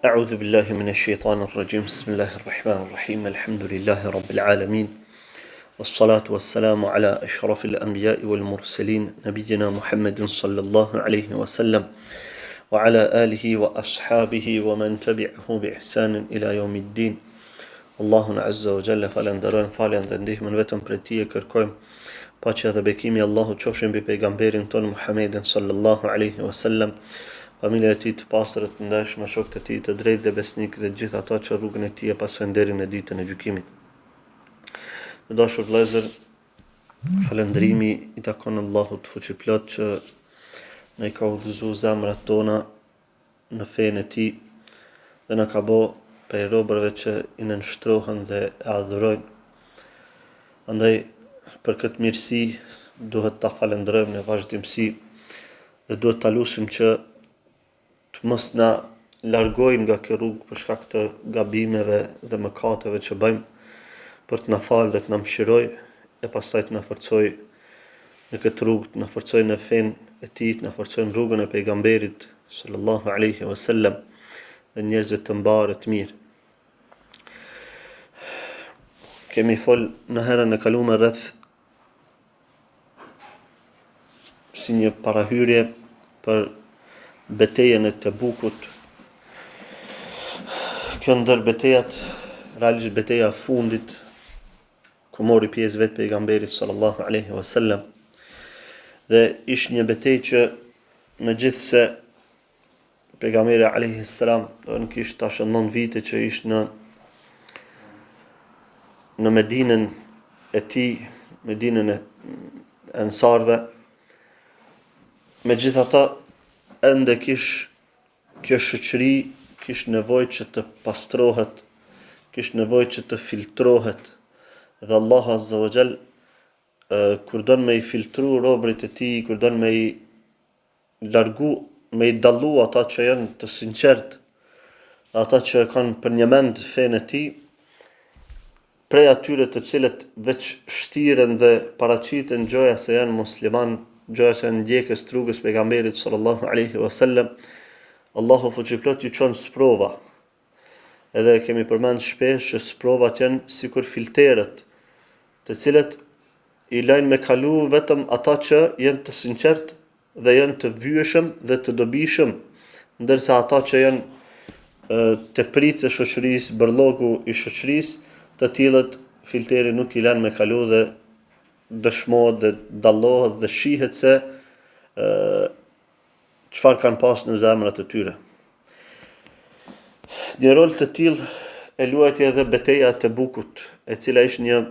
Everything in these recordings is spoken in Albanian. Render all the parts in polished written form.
أعوذ بالله من الشيطان الرجيم بسم الله الرحمن الرحيم الحمد لله رب العالمين والصلاة والسلام على أشرف الأنبياء والمرسلين نبينا محمد صلى الله عليه وسلم وعلى آله وأصحابه ومن تبعه بإحسان إلى يوم الدين الله عز وجل falënderojmë falën dhe ndihmën vetëm prej Tij e kërkojmë paqja dhe bekimi i Allahut qofshin mbi pejgamberin ton Muhammedin sallallahu alaihi wasallam, familja e tij të pastër të ndershme, shokët e tij të drejtë dhe besnikë dhe gjithë ata që rrugën e tij e pasojnë deri në ditën e gjykimit. Të dashur vëllezër, falëndrimi i takon Allahut fuqiplot që na i ka udhëzuar zemrat tona në fenë e tij dhe na ka bë për robërve që i nënshtrohen dhe e adhurojnë. Andaj, për këtë mirësi, duhet ta falënderojmë në vazhdimsi dhe duhet ta lutim që të mos na largojnë nga kjo rrugë për shkak të gabimeve dhe mëkateve që bëjmë, për të na falë dhe të na mëshirojë e pastaj të na forcojë në këtë rrugë, të na forcojë në fenë e tij, të na forcojë në rrugën e pejgamberit sallallahu alaihi wasallam dhe njerëzve të mbarë të mirë. Kemi fol në herën e kaluar rreth si një parahyrje për betejën e Tebukut. Kjo ndër betejat, realisht beteja e fundit, ku mori pjesë vetë pejgamberi sallallahu alaihi wasallam, dhe ishte një betejë që megjithse pejgamberi alayhi salam në kishte tash 9 vite që ishte në Medinën e tij, Medinën e Ansarve, megjithatë ende kjo shoqëri kishte nevojë që të pastrohet, kishte nevojë që të filtrohet, dhe Allah azza wa jall kur don me i filtru robërit e tij, kur don me i largu, me i dallu ata që janë të sinqert, ata që kanë për një mend fenë e tij, prej atyre të cilët veç shtiren dhe paraqiten gjoja se janë musliman, gjoja se janë ndjekës të rrugës pejgamberit sallallahu alaihi wasallam, Allahu fuqiplot ju çon sprova. Edhe kemi përmend shpesh që sprovat janë sikur filterët, të cilët i lajnë me kalu vetëm ata që janë të sinqert dhe janë të vyeshëm dhe të dobishëm, ndërsa ata që janë tepritë e shoqërisë, bërllogu i shoqërisë, të tillët filteri nuk i lën me kalu dhe dëshmohet dhe dallohet dhe shihet se çfarë kanë pas në zemrat e tyre. Një rol të tillë e luajti edhe beteja e Tebukut, e cila ishte një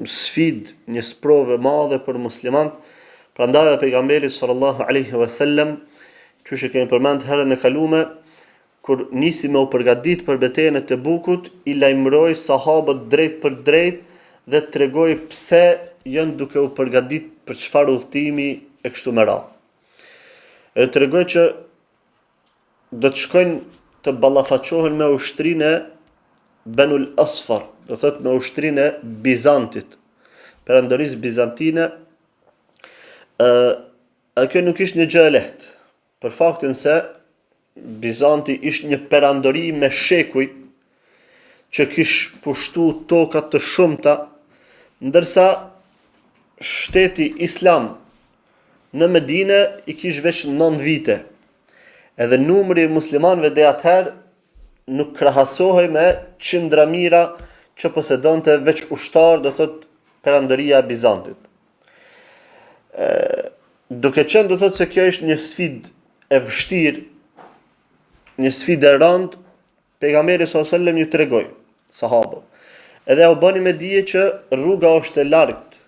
sfidë, një sprovë e madhe për muslimanët. Prandaj pejgamberi sallallahu alaihi wasallam, çuçi kemi përmend herën e kaluar, kur nisi me u përgatit për betejën e Tebukut, i lajmëroi sahabët drejt për drejt dhe tregoi pse janë duke u përgatit për çfarë udhtimi e kështu me radhë. E tregoi që do të shkojnë të ballafaqohen me ushtrinë e Banul Asfar, do thotë me ushtrinë e Bizantit, perandorisë bizantine. Kjo nuk ishte një gjë e lehtë, për faktin se Bizanti ishte një perandori me shekuj që kishte pushtu toka të shumta, ndërsa shteti Islam në Medinë i kishte veç 9 vite. Edhe numri i muslimanëve deri atëherë nuk krahasohej me qindra mira që posedonte veç ushtar, do thotë perandoria e Bizantit. Duke qenë do thotë se kjo ishte një sfidë e vështirë, një sfidë e rëndë, pejgamberi sallallahu alaihi wasallam ju tregoi sahabëve. Edhe u bëni me dije që rruga është e largët.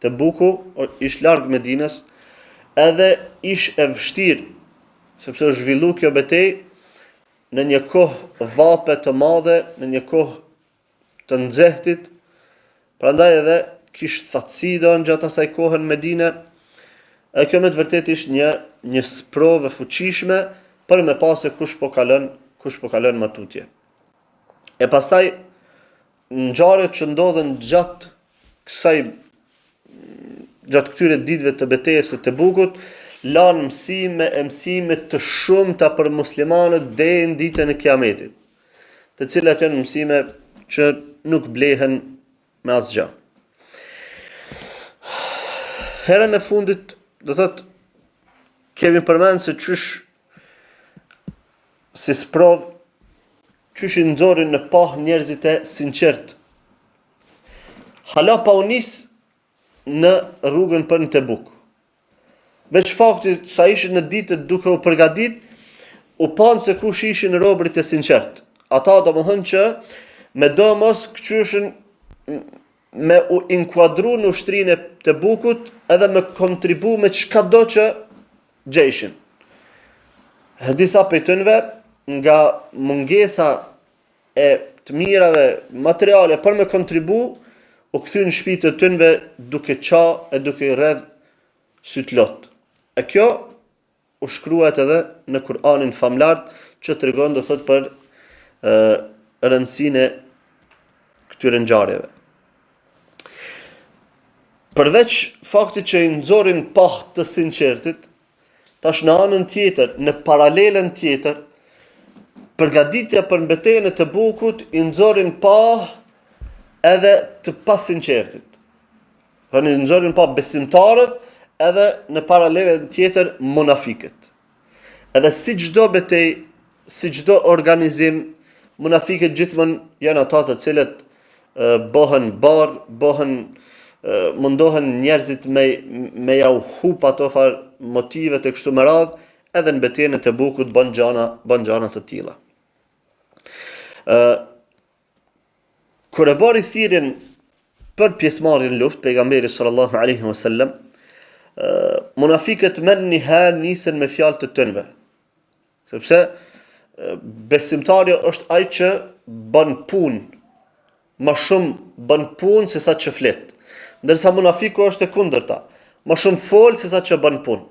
Tebuku ishte larg Medinës, edhe ishte e vështirë, sepse u zhvillu kjo betejë në një kohë vape të madhe, në një kohë të nxehtit. Prandaj edhe kishte thatësi gjatë asaj kohe në Medinë. E kjo me të vërtetë ishte një sprovë e fuqishme për me pasë kush po kalon matutje. E pastaj ngjarjet që ndodhen gjatë këtyre ditëve të betejës së Tebukut lanë mësime të shumta për muslimanët deri në ditën e Kiametit, të cilat janë mësime që nuk blehen me asgjë. Herën e fundit, do thotë, kemi përmenë se si sprov, qysh i nxorin në pah njerëzit e sinqert. Hala pa u nis në rrugën për në Tebuk. Veç fakti sa ishin në ditët duke u përgadit, u panë se kush ishin robërit e sinqert. Ata do më thënë që me do mos këqyshën me u inkuadru në ushtrinë e Tebukut edhe me kontribu me çka do që gjejshin. Disa prej tyre nga mungesa e të mirave materiale për me kontribu, u kthyn në shtëpitë të tyre duke qa e duke rreth syt lot. E kjo u shkruhet edhe në Kur'anin famlar që tregon do thot për rëndësinë e këtyre ngjarjeve. Përveç faktit që i nxorin pah të sinqertit, tash në anën tjetër, në paralelën tjetër, përgatitja për mbetejën e Tebukut i nxorin pah edhe të pasinqertit. I nxorin pah besimtarët edhe në paralelën tjetër munafikët. Edhe si çdo betejë, si çdo organizim, munafikët gjithmonë janë ata të cilët bëhen barë, mundohen njerëzit me ja u hup ato far motive të kështu me radhë, edhe në betejën e Tebukut bën gjana të tilla. Kur e bari thirrjen për pjesëmarrjen në luftë, pejgamberi sallallahu alaihi wasallam, munafikët më njëherë nisën me fjalë të tyre. Sepse besimtari është ai që bën punë, më shumë bën punë se sa që flet. Ndërsa munafiku është e kundërta, më shumë fol se sa që bën punë.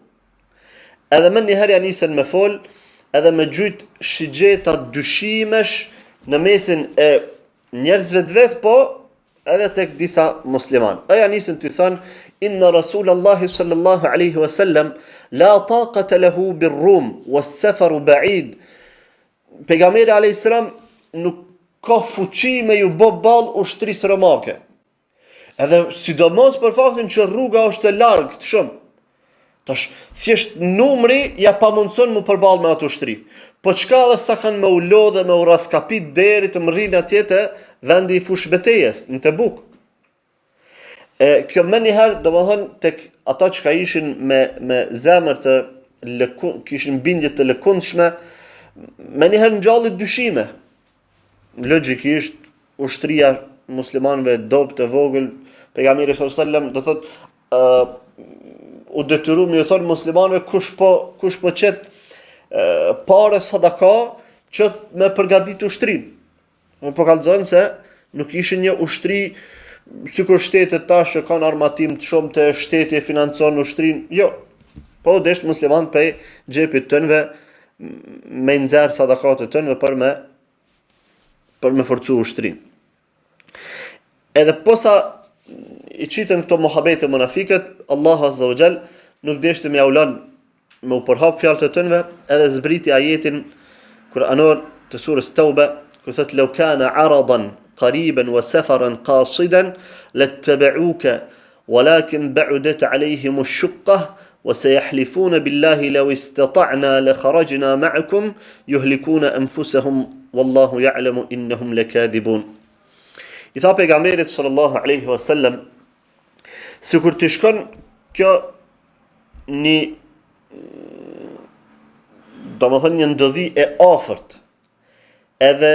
Edhe më njëherë ja nisën me fol, edhe me gjujt shigjeta dyshimesh në mesin e njerëzve të vetë, po edhe tek disa musliman. Ja nisën të thënë, inna Rasulallahi sallallahu alaihi wasallam la taqata lahu bir-rum was-safaru ba'id. Pejgamberi alayhis salam nuk ka fuqi me ju bë ball ushtrisë romake. Edhe sidomos për faktin që rruga është e largët shumë. Tash thjesht numri ja pamundson mu përballë me atë ushtri. Po çka edhe sa kanë me u lodhe me u raskapit deri të mrrin atje te vendi i fush betejës në Tebuk. Kjo më njëherë do më thënë tek ata që ka ishin me zemër të kishin bindje të lëkundshme, më njëherë ngjalli dyshime. Logjikisht ushtria muslimanëve dobët e vogël, pejgamberi sallallahu alajhi wasallam do thotë u detyru me ju thonë muslimanëve kush po qet pare sadaka që me përgatit ushtrin. Po kallëzojnë se nuk ishin një ushtri sikur shtetet tash që kanë armatim të shumë të shteti e financon ushtrin. Jo. Po desh musliman pe xhepit tënve me nxerr sadakat e tënve për me forcu ushtrin. Edhe posa i qitën këto muhabete munafikët, Allah azza wa jall nuk deshte me aulan me u përhap fjalët e tënve, edhe zbriti ajetin Kur'anor të surës Tauba, ku thot law kana aradan qariban wa safaran qasidan lattaba'uka walakin ba'udat alayhim ash-shuqqah wa sayahlifuna billahi law istata'na la kharajna ma'akum yuhlikuna anfusahum wallahu ya'lamu innahum lakadhibun. I tha pejgamberit sallallahu alaihi wasallam, sikur të shkon kjo një domethënë një ndodhi e afërt, edhe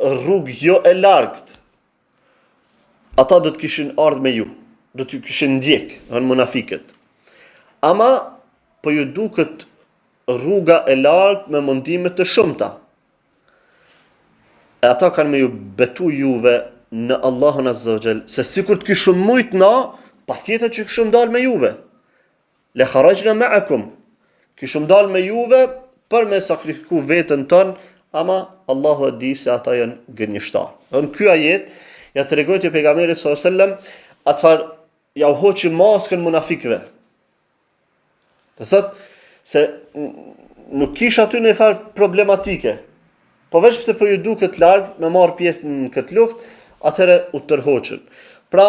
rrugë jo e largët, ata do të kishin ardhur me ju, do të kishin ndjek, janë munafikët. Ama po ju duket rruga e largët me mundime të shumta. E ata kanë me ju betu juve në Allahun azza wa jall, se sikur të kishim mujt na, patjetër që kishim dalë me juve. Le kharajna ma'akum, kishim dalë me juve për me sakrifiku veten tonë, ama Allahu e di se ata janë gënjeshtar. Në ky ajet ja tregoi te pejgamberi sallallahu alajhi wasallam atfar ja u hoqi maskën munafikëve. Të thotë se nuk kish aty në farë problematike, po veç pse po ju duket larg me marr pjesë në këtë luftë, atëherë u tërhoqën. Pra,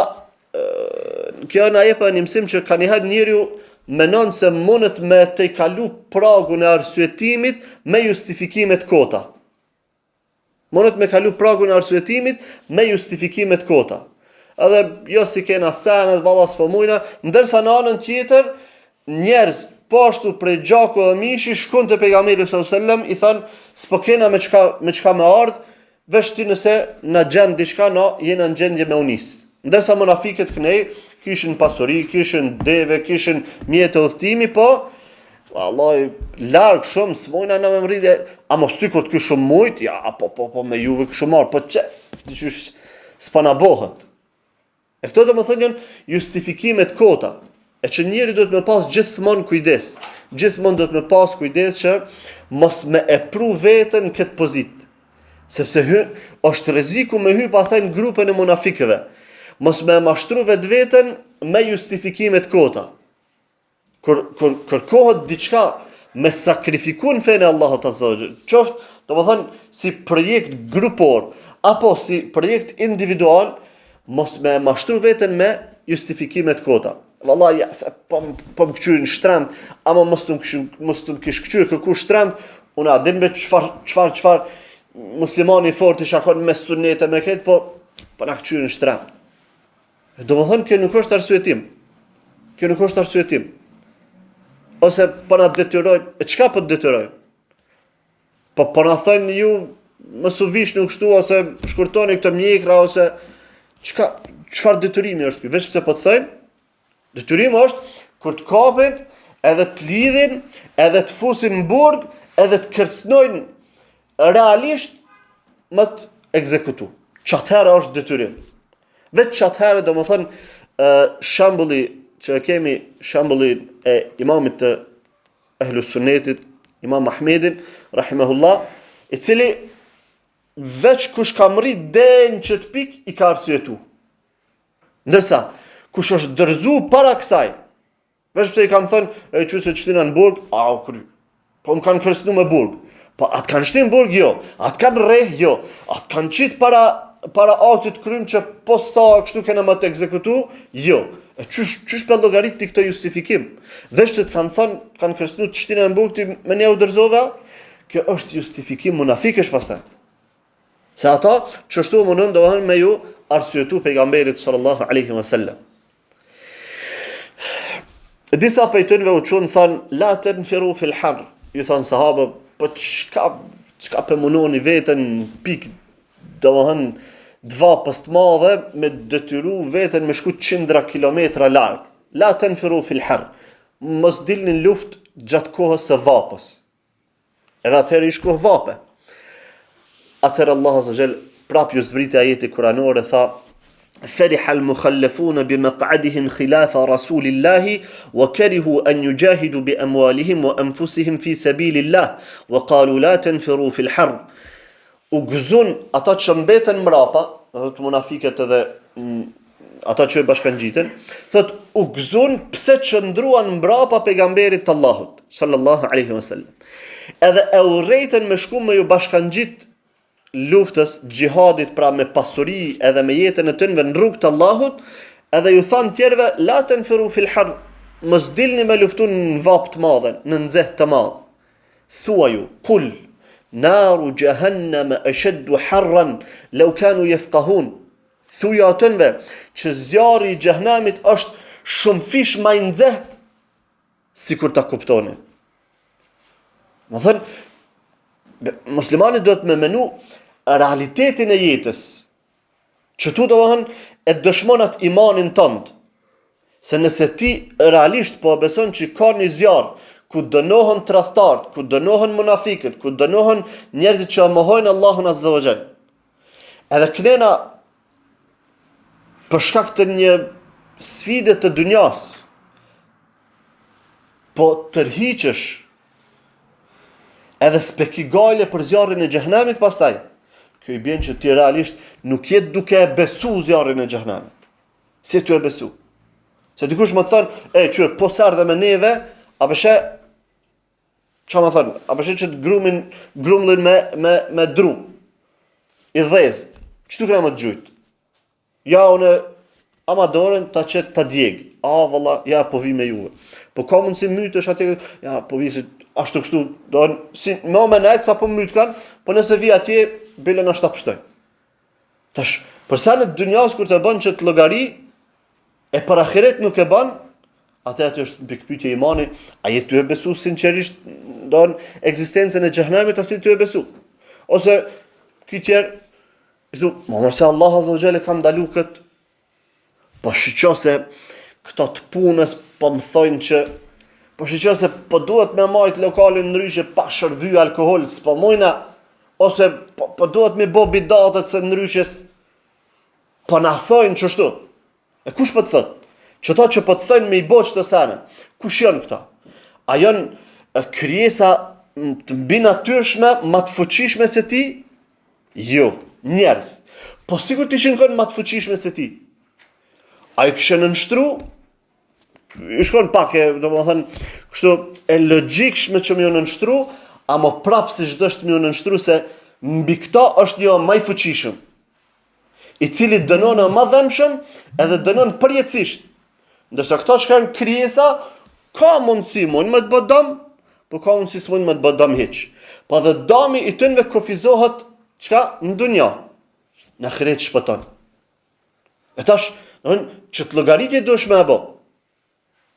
kjo na jep një mësim që kanjëherë njeriu menon se mundet me të kalu pragun e arsyetimit me justifikime të kota. Mundet me kalu pragun e arsyetimit me justifikime të kota. Edhe jo si kena senet, valla s'po mujna, ndërsa në anën tjetër njerëz pashtu prej gjaku dhe mishi shkon te pejgamberi sallallahu alajhi wasallam i than s'po kena me çka me ardh, veç ti nëse na gjen diçka na jena në gjendje me unis. Ndërsa munafiqët kënej kishin pasuri, kishin deve, kishin mjetë udhëtimi, po vallahi larg shumë s'mojna na me mritje, a mos sikur të ky shumë mujt, ja po me juve kështu marr, po çes, diçysh s'po na bëhet. E këto domethënë janë justifikime të kota. E që njeri do të me pas gjithmonë kujdes. Gjithmonë do të me pas kujdes që mos me e pru veten këtë pozitë. Sepse është rreziku me hy pastaj në grupin e munafikëve. Mos me mashtru veten me justifikime të kota. Kur kërkohet diçka me sakrifikun fenë Allahut azza wa jall, qoftë domethënë si projekt grupor apo si projekt individual, mos me mashtru veten me justifikime të kota. Vallahi ja, po më këqyr në shtremt, ama mos të më kish këqyr kërku shtremt, unë a dim me çfar muslimani fort i shakon me sunete me këtë, po na këqyr në shtremt. Do më thënë, kjo nuk është arsyetim. Kjo nuk është arsyetim. Ose po na detyrojnë, e çka po të detyrojnë? Po na thënë ju mos u vishni kështu ose shkurtoni këto mjekra ose çfarë detyrimi është ky? Veç pse po të thënë, detyrimi është kur të kapin, edhe të lidhin, edhe të fusin në burg, edhe të kërcënojnë realisht më të ekzekutu. Çatëherë është detyrim. Vetë çatëherë domethënë shembulli që kemi shembullin e imamit të Ahlus Sunnetit, Imam Ahmedin rahimahullah, i cili veç kush ka mrit deri në çet pik i ka arsyetu. Ndërsa kush është dërzu para kësaj, veç pse i kanë thënë, e qyse çtina në burg, po më kanë kërcënu me burg. Po atë kanë shtinë në burg, jo. Atë kanë rreh, jo. Atë kanë qitë para aktit krym që po s'tha kështu kena më të ekzekutu, jo. E qysh për llogarit ti këtë justifikim? Veç pse të kanë thënë, kanë kërcënu të shtina në burg, ti me ne u dërzova, kjo është justifikim munafikesh pastaj. Se ata çështu mundon dohen me ju arsyetu pejgamberit sallallahu alaihi wasallam. Disa pejtënve u qunë thanë, la të nëfiru fil harr. Ju thanë sahabë, po çka për munoni vetën pik, do më hënë dva pëst madhe, me detyru vetën me shku 100 kilometra larg. La të nëfiru fil harr. Mos dilni në luft gjatë kohës së vapës. Edhe atëherë i shkoh vape. Atëherë Allah azza jall prap ju zbriti ajeti kuranore, tha, فرح المخلفون بمقعدهم خلاف رسول الله وكرهوا أن يجاهدوا بأموالهم وأنفسهم في سبيل الله وقالوا لا تنفروا في الحر. U gëzun ata që mbeten mrapa, thot munafiqët edhe ata që bashkangjiten, thot u gëzun pse çndruan mbrapa pejgamberit të Allahut sallallahu alaihi wasallam. Edhe e urrejtën me shku me ju bashkangjit luftës, gjihadit, pra me pasuri edhe me jetën e tyre në rrugt të Allahut, edhe ju thanë tjerëve, la tanfiru fil harr, mos dilni me luftu në vap të madhen, në nxeh të madh. Thuaju, kul naru jahannam ashaddu harran law kanu yafqahun. Thuaju atyre që zjarri i xhehenamit është shumë fish më i nxehtë sikur ta kuptonin. Do thënë, muslimani do të më menu realitetin e jetës, që tu dohen e dëshmonat imanin tënd, se nëse ti realisht po beson që ka një zjarr ku dënohen tradhtarët, ku dënohen munafiqët, ku dënohen njerëzit që mohojnë Allahun azza wa jall, edhe kënena për shkak të një sfide të dunjas, po tërhiqesh edhe s'peki gajle për zjarrin e xhehenamit pastaj, kjo i bjen që ti realisht nuk jetë duke e besu zjarrin e xhehenamit. Si tu e besu? Se dikush më të thënë, qyre, po s'erdhe me neve, A përshë, që më thënë, a përshë që të grumlin me dru, i dhezët, qëtu këna më të gjujtë? Ja, une, ama dorën ta qëtë ta djegë. A, valla, ja, po vi me juve. Po ka mundë si mytë është atje, ja, po vi si ashtu kështu, si me o me nejtë, ta po mytë kanë, po nëse vi atje, bile në ashta pështoj. Tash, përsa në dënjas kur të bën që të logari, e për ahiret nuk e bën, atë është pikpytje imani, a jetë ty e besu sinqerisht, ekzistencën e xhehenamit, asi ty e besu. Ose, ky tjerë, mërse Allah Azza wa Jalla ka ndalu këtë, po shqyqo se këto të punës po më thojnë që, po shqyqo se po duhet me majtë lokalin ndryshe pa shërby alkohol, s'po mojna, ose po duhet me bo bidatët se ndryshes, po na thojnë qështu. E kush po të thot? Qëta që po të thojnë me i bo që të sene, kush janë këta? A janë krijesa të mbi natyrshme, ma të fuqishme se ti? Jo, njerëz. Po sigur të ishin kënë ma të fuqishme se ti. A i këshë nënështru, i shkon pak e, do më thënë, kështu e logjikshme që më jo nënështru, a më prapë si çdo është më jo nënështru se mbi këta është një maj fuqishëm, i cili dënon e ma dhëmshëm edhe dënon përjetësisht. Ndërsa këta që kanë krijesa, ka mundësi, mund me të bë dëm, po ka mundësi s'mund me të bë dëm hiç. Po dhe dami i tënve kufizohet çka në dunja, në ahiret shpëton. E tash, që të llogaritje duhesh me e bë.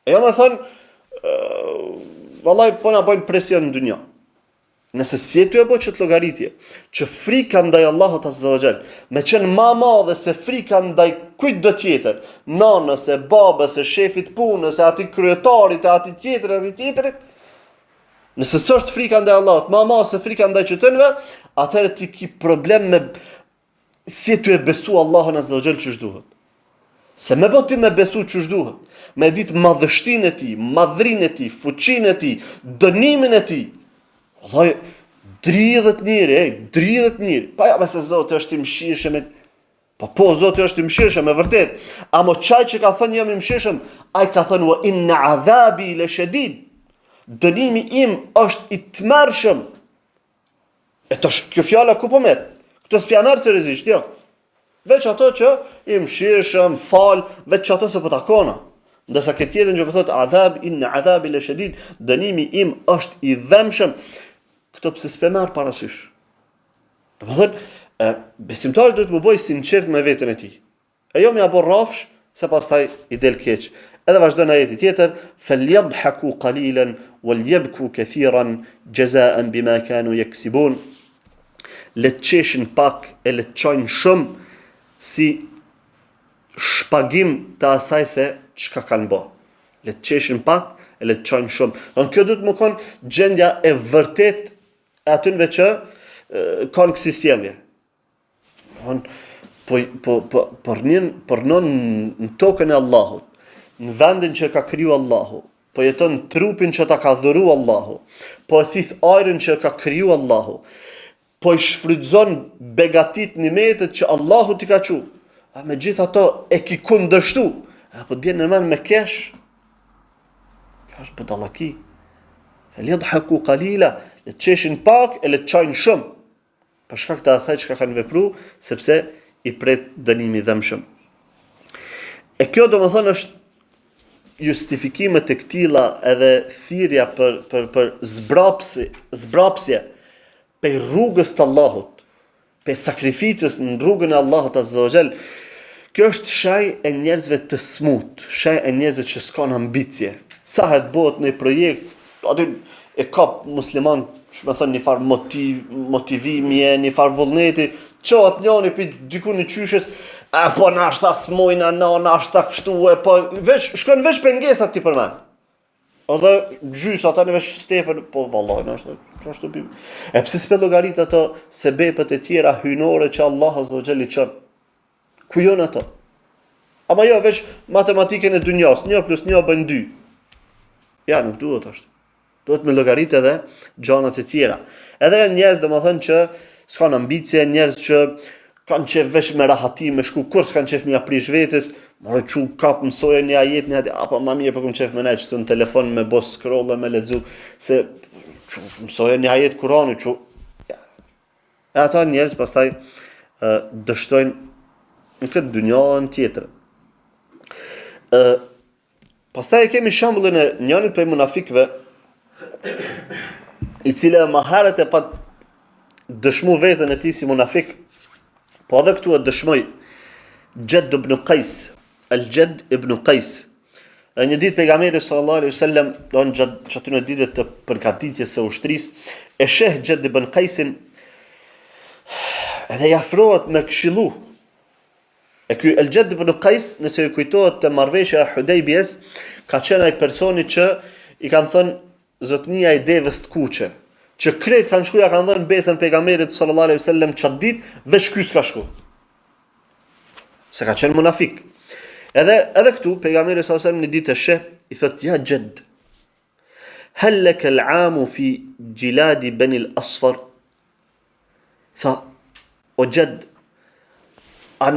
E jo me thënë, vallai po na bëjnë presion në dunja. Nëse si e ty e bë që të llogaritje, që frika ndaj Allahut Azza wa Jall, me qenë ma madhe se frika ndaj kujt do tjetër, nanës, e babës, e shefit punës, e ati kryetarit, e ati tjetërit, nëse së është frika ndaj Allahut, ma madhe se frika ndaj qëtënve, atëherë ti ki problem me si e ty e besu Allahun Azza wa Jall që shduhet. Se me bë ti me besu që shduhet, me ditë madhështin e ti, madhrin e ti, fuqin e ti, dënimin e ti, Allah, dridhet njëri. Pa ja, se Zoti është i mëshirshëm. Po, Zoti është i mëshirshëm, e vërtet. Amo çaj që ka thënë jam i mëshirshëm, ai ka thënë wa inna adhabi la shadid. Dënimi im është i tmerrshëm. E tash kjo fjala ku po merr? Këtë s'pja merr seriozisht, jo. Veç ato që i mëshirshëm, fal, veç ato se po takona. Ndërsa këtë tjetër që po thotë adhab inna adhabi la shadid, dënimi im është i dhëmshëm. Këto pse s'pe marr parasysh. Do të thotë, besimtari duhet të bëjë sinqert me veten e tij. E jo më apo rrafsh se pastaj i del keq. Edhe vazhdon ajeti tjetër, falyadhaku qalilan walyabku kathiran jazaan bima kanu yaksibun. Le të qeshin pak e le të çojnë shumë si shpagim të asaj se çka kanë bë. Le të qeshin pak e le të çojnë shumë. Don kjo duhet të më kon gjendja e vërtet atynve që kanë kësi sjellje. Për në tokën e Allahut, në vendin që ka kriju Allahu, po jeton trupin që ta ka dhuru Allahu, po e thith ajrin që ka kriju Allahu, po i shfrytëzon begatit nimetet që Allahu t'i ka qu, a me gjithë ato e ki kundërshtu, po të bjenë në men me kesh, kjo është budallaki. Falyadhaku qalila, le të qeshin pak e le të çajnë shumë, për shkak të asaj që kanë vepru, sepse i pret dënimi dhëmshëm. E kjo do më thënë është justifikimet e këtilla edhe thirrja për zbrapsje pe rrugës të Allahut, pe sakrificës në rrugën e Allahut Azza wa Jall. Kjo është shaj e njerëzve të smut, shaj e njerëzve që s'kan ambicje. Sa het bëhet në projekt, aty e kap musliman, shme thënë një farë motivimi, një farë vullneti, qohat njani për diku një qyshes, po në ashta smojna, në ashta kështu, shkon veç pengesat ti për men. Edhe gjysë ata në veç stepën, po vallaj, në ashta bim. E pëse s'pe logarit ato sebepet e tjera hynore që Allah Azza wa Jall i qënë? Ku jonë ato? Ama jo, veç matematikën e dunjas, 1 + 1 bën 2. Ja, nuk duhet ashtu. Duhet me llogarit edhe gjanat e tjera. Edhe njerëz domethënë që s'kan ambicie, njerëz që kanë qef vesh me rahati, me shku kur s'kan qef me aprish vetes, Morë që kap mësoja një ajet një atë, apo ma mirë për këmë qef me ne që të në telefon me bo scroll me ledzu, se që mësoja një ajet Kurani, që e ata njerës pastaj dështojnë në këtë dynjën tjetër. Pastaj e kemi shambullin e njënit për munafikve, i cile më herët e pat dëshmu vetën e ti si munafik, po edhe këtu e dëshmoj Gjed ibn Qajs, Al-Gjed ibn Qajs. Një ditë pejgamberi sallallahu alaihi wasallam, do në gjatë aty në ditët të përgatitjes së ushtrisë, e sheh Gjed ibn Qajsin edhe i afrohet me këshillu. E ky Al-Gjed ibn Qajs, nëse ju kujtohet të marrëveshja e Hudejbiyes, ka qenë ai personi që i kanë thënë zotnia i devës të kuqe, që krejt kanë shkuja kanë dhënë besën pejgamberit sallallahu alaihi wasallam çat ditë, veç ky s'ka shku. Se ka qenë munafik. Edhe këtu, pejgamberi sallallahu alaihi wasallam në ditë e sheh, i thot, ja Gjed, hal laka al-amu fi gjiladi bani al-asfar? Tha, o Gjed, a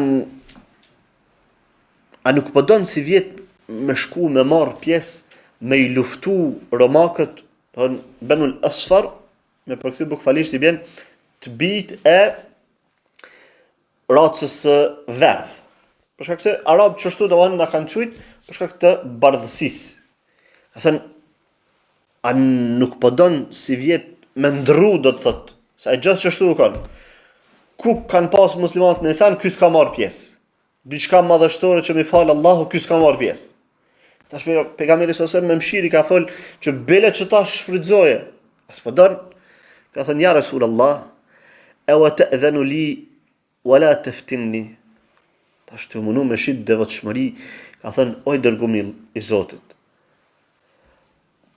nuk përdon si vjet me shku me marë pjesë, me i luftu romakët, banu al-asfar, me për këtë bukfalisht i bjen, të bit e racës verdh. Për shkak se arabë qështu do anë në kanë qujt, për shkak të bardhësisë. Ka thënë, a nuk përdon si vjet me ndru, do të thotë, sa e gjithë qështu u kanë. Ku kanë pas muslimat në esan, ky s'ka marë pjesë. Diçka madhështore që mi falë Allahu, ky s'ka marë pjesë. Tash pejgamberi sallallahu me mshiri ka folë që bele që ta shfrytëzoje. As përdon, ka thënë, ja Rasulullah, e wa të edhenu li, wala të ftinni. Tash të munu me shit devotshmëri, ka thënë, oj dërgumi i Zotit,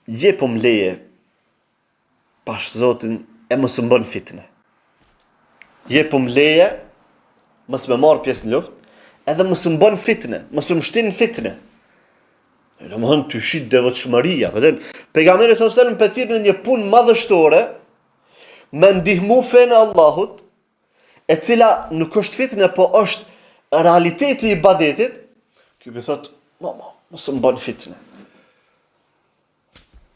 jepëm leje, pash Zotin, e mos më bën fitne. Jepëm leje, mos me marr pjesë në luftë, edhe mos më bën fitne, mos më shtin fitne. Do më thënë, të shit devotshmëria. Pejgamberi sallallahu alaihi wasallam për thirrën në një punë madhështore, me ndihmu fenë Allahut, e cila nuk është fitne, po është realiteti i ibadetit, ky më thot, mos më bën fitne.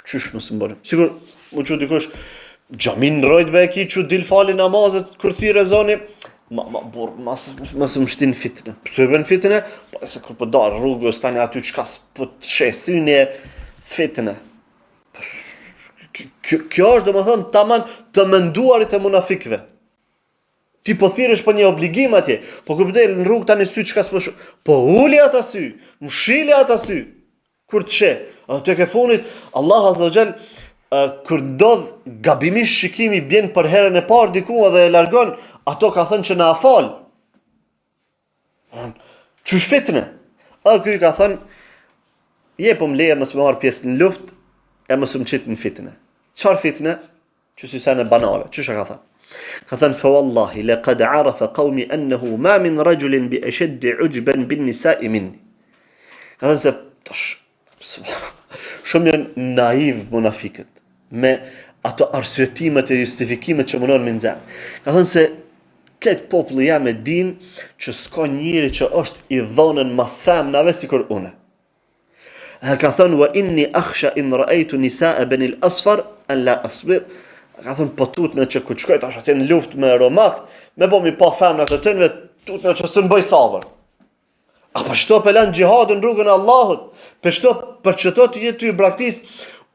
Qysh mos më bën? Sigur, më që dikush, xhamin rrojt be e ki që dil fali namazet, kur thirë zoni, mos më shtin fitne. Pse bën fitne? Po se kur po dal rrugës tani aty çka po të shesin e fitne. Kjo është domethënë tamam të menduarit e munafikëve. Ti po thirrësh për një obligim atje, po kur del në rrugë tani sy çka s'po po uli ata sy, mshili ata sy. Kur të sheh, atë ke funit Allah azza wa jall kur ndodh gabimisht shikimi bjen për herën e parë diku dhe e largon, ato ka thënë që na fal. Çu fitne. Ky ka thënë, jepëm leje mos më marr pjesë në luftë, e mos më çit në fitne. Çfarë fitne? Që si sa në banale. Çu ka thënë? Ka thënë, fa wallahi laqad arafa qaumi annahu ma min rajulin bi ashadd ujban bin nisa'i minni. Ka thënë se shumë janë naiv munafikët, me ato arsyetimet e justifikimet që mundon me nxjerr. Ka thënë se këtë populli jam e din që s'ka njëri që është i dhonën mas femnave sikur une. Ka thënë, wa inni akhsha in ra'aytu nisa'a bani al-asfar an la asbir. Ka thënë, po tutën që ku shkoj tash atje në luftë me romak, me bomi pa femna të tënve, tutën që s'në bëj sabër. A për çto pelan xhihadin në rrugën e Allahut? Për çto të jetë ty braktis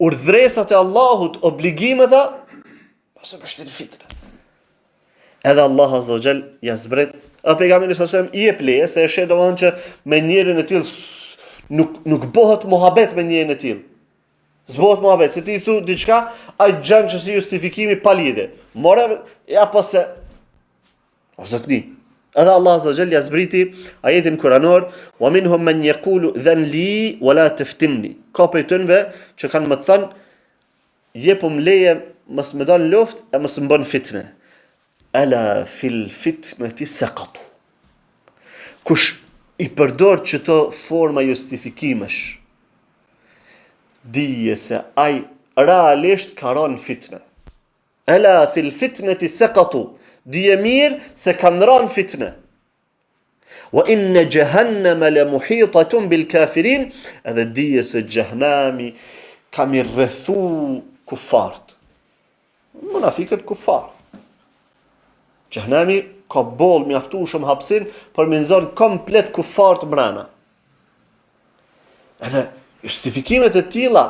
urdhresat e Allahut, obligimet ose për shtin fitnë. Edhe Allah azza wa jall ja zbret. Pejgamberi sallallahu alajhi wasallam i jep leje se e sheh domethënë që me njërin e tillë nuk bëhet muhabet me njërin e tillë. Zbohet muhabet, se ti thu diçka, ai gjan që si justifikimi pa lidhje. More ja po se o zotni. Edhe Allah azza wa jall ja zbriti ajetin kuranor, wa minhum man yaqulu dhan li wala taftinni. Ka prej tyre që kanë më të thënë, jepum leje mos më dal luftë e mos më bën fitne. Ala fil fitnati saqatu. Kush i përdor çto forma justifikimesh, dije se ai realisht ka rënë fitne. Ala fil fitnati saqatu. Dije mirë se kanë rënë fitne. Wa inna jahannama la muhitatun bil kafirin, edhe dije se xhehenami ka mi rrethu kufart. Munafiqët kufar. Xhehenami ka boll mjaftueshëm hapsin për me nxorr komplet kufar të brana. Edhe justifikimet e tilla,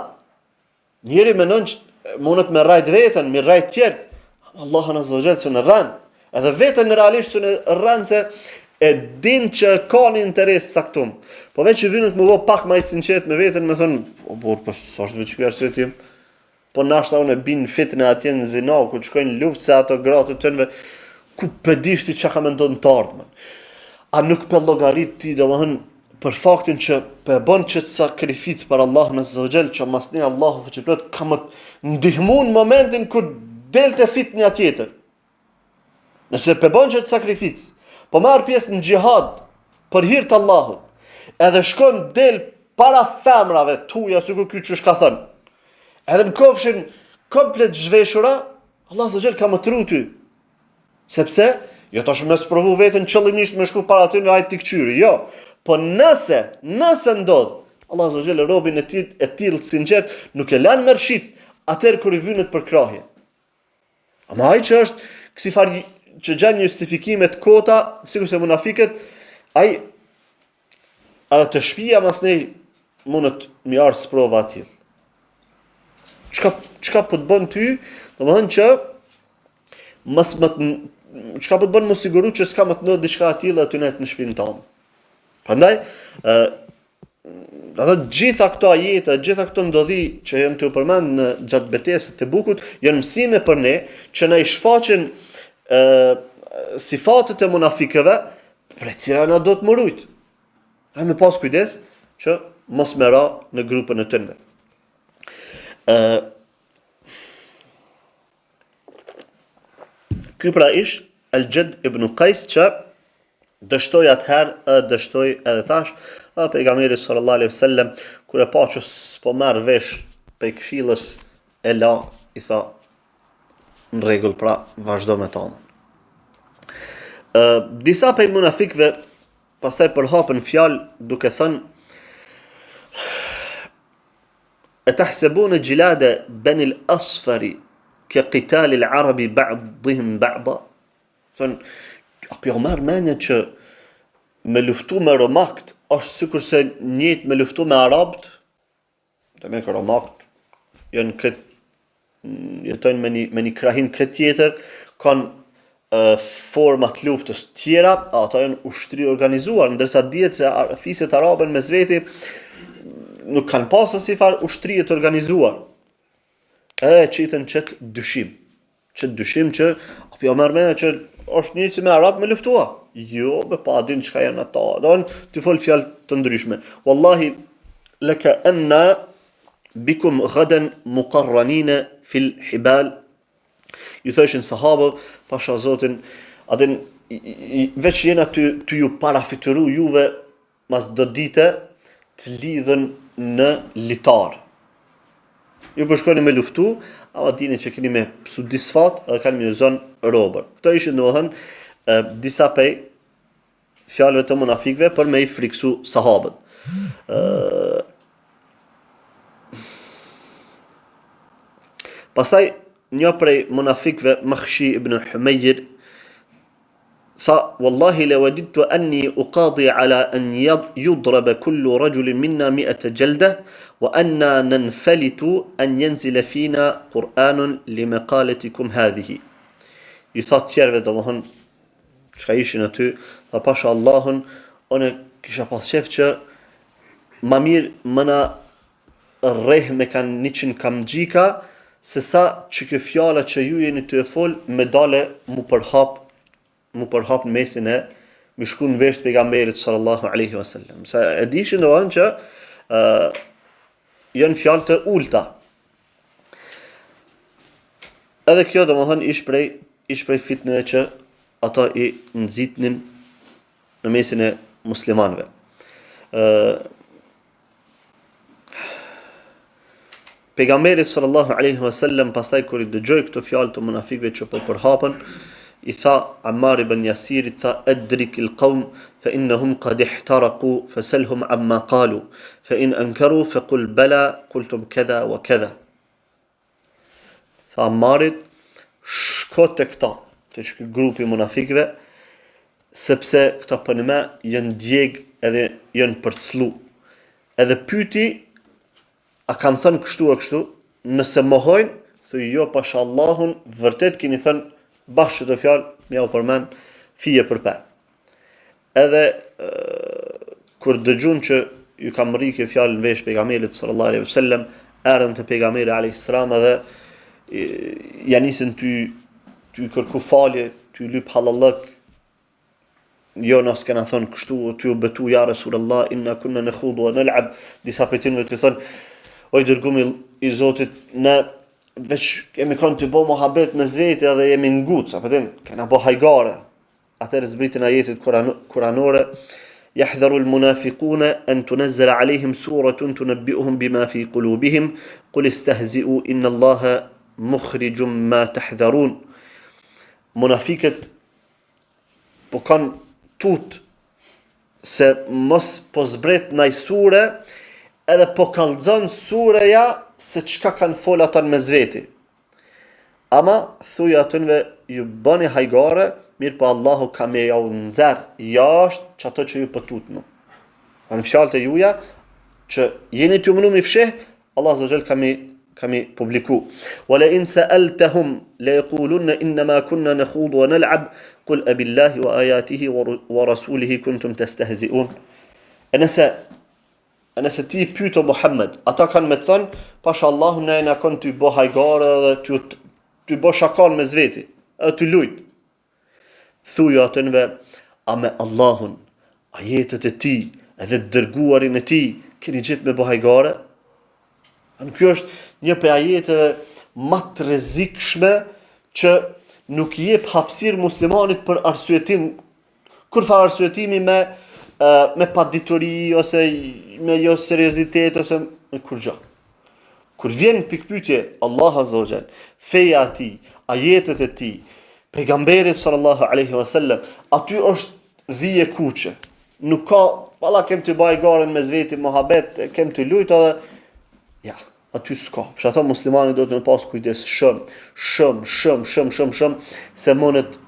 njeri mendon që mundet me rrajt veten, me rrajt tjerë. Allahu azza wa jalla s'u rran. Edhe veten realisht s'u rran se e din që ka një interes saktum. Po veç që dhynët më bo pak ma i sinqet me veten, me thonë, o burë, po s'është veç kjo arsye tim. Po nashta unë e bin fitnë atje në zina, ku të shkojnë luftë se ato gratë të tënve, ku pëdishti që ka me ndonë të ardhmen. A nuk për logarit ti, do më hënë, për faktin që për bon që të sakrificë për Allah në zëgjel, që masni Allahu fëqiplot, ka më ndihmu në momentin kur del të fit një atjetër. Nëse për bon që të sakrificë, po marr pjesë në xhihad për hir të Allahut, edhe shkon del para femrave tuja, sikur ky ç'është ka thënë. Edhe në kofshin komplet zhveshura, Allah subhanahu ka më tru ty. Sepse jo tash më sprovu veten qëllimisht me shku para ty në ajt të kçyri, jo. Po nëse ndodh, Allah subhanahu robin e tillë të sinqert nuk e lan mërshit atëherë kur i vynet për krahje. Ama ai që është kësi farë që gjanë një justifikimet kota, sikur se munafiket, ai edhe të shpia mas nej mundet mi arë sprova atil. Çka po të bën ty, do më thënë që çka po të bën më siguru që s'ka më të ndodh diçka atil aty në shpinën tonë. Prandaj, gjitha këto ajete, gjitha këto ndodhi që janë të përmend në gjatë betesës të Bukut, janë mësime për ne që na i shfaqin sifatet e munafikëve për e cila na do të mërujt. A me pas kujdes që mos me ra në grupën e tënde. Ky pra ish Al-Jad ibn Qais që dështoi atëherë, dështoi edhe tash, pejgamberi sallallahu alaihi wasallam kur e pa që s'po marr vesh pe këshillës e la, i tha në rregull, pra vazhdo me tonën. Disa prej munafikëve pastaj përhapën fjalë duke thënë atahsabuna jilada bani al-asfari ka qital al-arab ba'dhum ba'dha. Thon apo jo marr mendje që me luftu me romakt është sikur se njëjtë me luftu me arabët. Të me romakt janë jetojnë me një krahin këtë tjetër, kanë forma të luftës tjera, ato janë ushtri organizuar, ndërsa dihet se fiset arabe mes veti nuk kanë pasur si far ushtri të organizuar. Qitën çet dyshim që apo jo merr mendje që është njëjtë si me arab me luftua. Jo, be pa din çka janë ata. Don ti fol fjalë të ndryshme. Wallahi laka anna bikum ghadan muqarranina fil hibal. Ju thoshin sahabë, pasha Zotin, adin veç jena të ju parafituru juve mas do dite të lidhen në litar. Ju përshkoni me luftu, a dini që keni me psu disfat, edhe kanë me zonë robër. Këto ishin domethënë disa prej fjalëve të munafikëve për me i friksu sahabët. Pastaj një prej munafikëve, Makhshi ibn Humayr, tha wallahi la wadidtu anni uqadi ala an yudraba kullu rajulin minna 100 jalda wa anna nanfalitu an yanzila fina Qur'anun li maqalatikum hadhihi. I tha tjerëve domthon çka ishin aty, tha pasha Allahun, unë kisha pas qef që ma mirë më na rreh me kanë 100 kamxhika se sa që kjo fjala që ju jeni të e fol me dale mu përhap në mesin e më shku në vesh të pejgamberit sallallahu alaihi wasallam. Sa e dishin domthon që janë fjalë të ulta. Edhe kjo domthon ish prej fitnëve që ata i nxitnin në mesin e muslimanëve. Pejgamberi sallallahu alaihi wasallam pastaj kur i dëgjoi këto fjalë të munafikëve që po përhapën, i tha Ammar ibn Yasirit, tha adrik al-qawm fa innahum qad ihtaraqu fasalhum amma qalu fa in ankaru faqul bala qultum kadha wa kadha. Tha Ammarit, shko te këta, të shkë grupi munafikëve, sepse këta për me janë djeg edhe janë përclu. Edhe pyti, a kanë thënë kështu e kështu, nëse mohojnë, thuj jo pasha Allahun, vërtet kini thënë bashkë që të fjalë, mja u përmen, fije për pe. Edhe, kur dëgjun që ju kam rri kjo fjalë në vesh pejgamberit sallallahu alaihi wasallam, erën të pejgamberi alaihi salam edhe ja nisin ty kërku falje, ty lyp halallëk, jo nësë kena thënë kështu, ty u betu ja Rasulullah, inna kunna nakhudu wa nal'ab, disa pëjtinve të thënë, oj dërgumi i Zotit, ne veç kemi konë të bo mohabet me zveti edhe jemi nguc, apëtin, kena bo hajgare, atër zbritin ajetit kuranore, يحذر المنافقون أن تنزل عليهم سورة تنبئهم بما في قلوبهم قل استهزئوا إن الله مخرج ما تحذرون. Munafiqet po kanë tut se mos po zbret ndaj sure edhe po kallxon sureja se çka kanë fol ata me zveti. Ama thuj atënve ju bëni hajgare, mirë po Allahu ka me jau nxerr jashtë që ato që ju pëtut mu. Në fjalët e juja, që jeni të mënu mi fsheh, Allah Azza wa Jall ka mi publiku. Wala in sa'altahum la yaquluna innama kunna nakhudu wa nal'ab qul abillahi wa ayatihi wa rasulihi kuntum tastahzi'un. Nëse ti pyet Muhammed, ata kanë me thënë, pasha Allahu ne na kon ty bo hajgare dhe ty bo shakon me zveti, edhe ty lujt. Thuju atënve, a me Allahun, ajetet e ti, edhe dërguarin e ti, keni gjithë me bo hajgare? Kjo është një për ajeteve më të rrezikshme që nuk i jep hapësirë muslimanit për arsyetim, kur fa arsyetimi me padituri ose me jo seriozitet ose me kur gjë. Kur vjen pikpyetje Allah Azza wa Jall, feja e tij, ajetet e tij, pejgamberi sallallahu alaihi wasallam, aty është dhije kuqe. Nuk ka, valla kem të baj garen me zveti mohabet, kem të lujt edhe ja, aty s'ka. Për ato muslimani do të me pas kujdes shumë se monet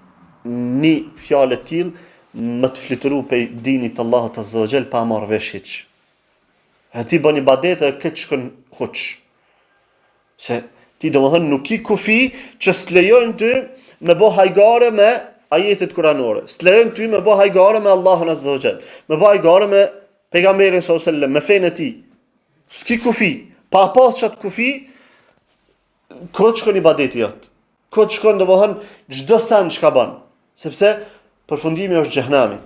një fjalë tillë më të flitëru pe dinit Allahut Azza wa Jall pa marrë vesh hiç. E ti bën ibadet e këtë shkon huç. Se ti domethënë nuk i kufi që s'lejojnë ty me bo hajgare me ajetet kuranore. S'lejojnë ty me bo hajgare me Allahun Azza wa Jall. Me bo hajgare me pejgamberin sallallahu alaihi wasallam, me fenë e tij. S'ki kufi. Pa pas çat kufi, këtë shkon ibadeti jot. Këtë shkon domethënë çdo sen çka bën. Sepse përfundimi është xhehenami.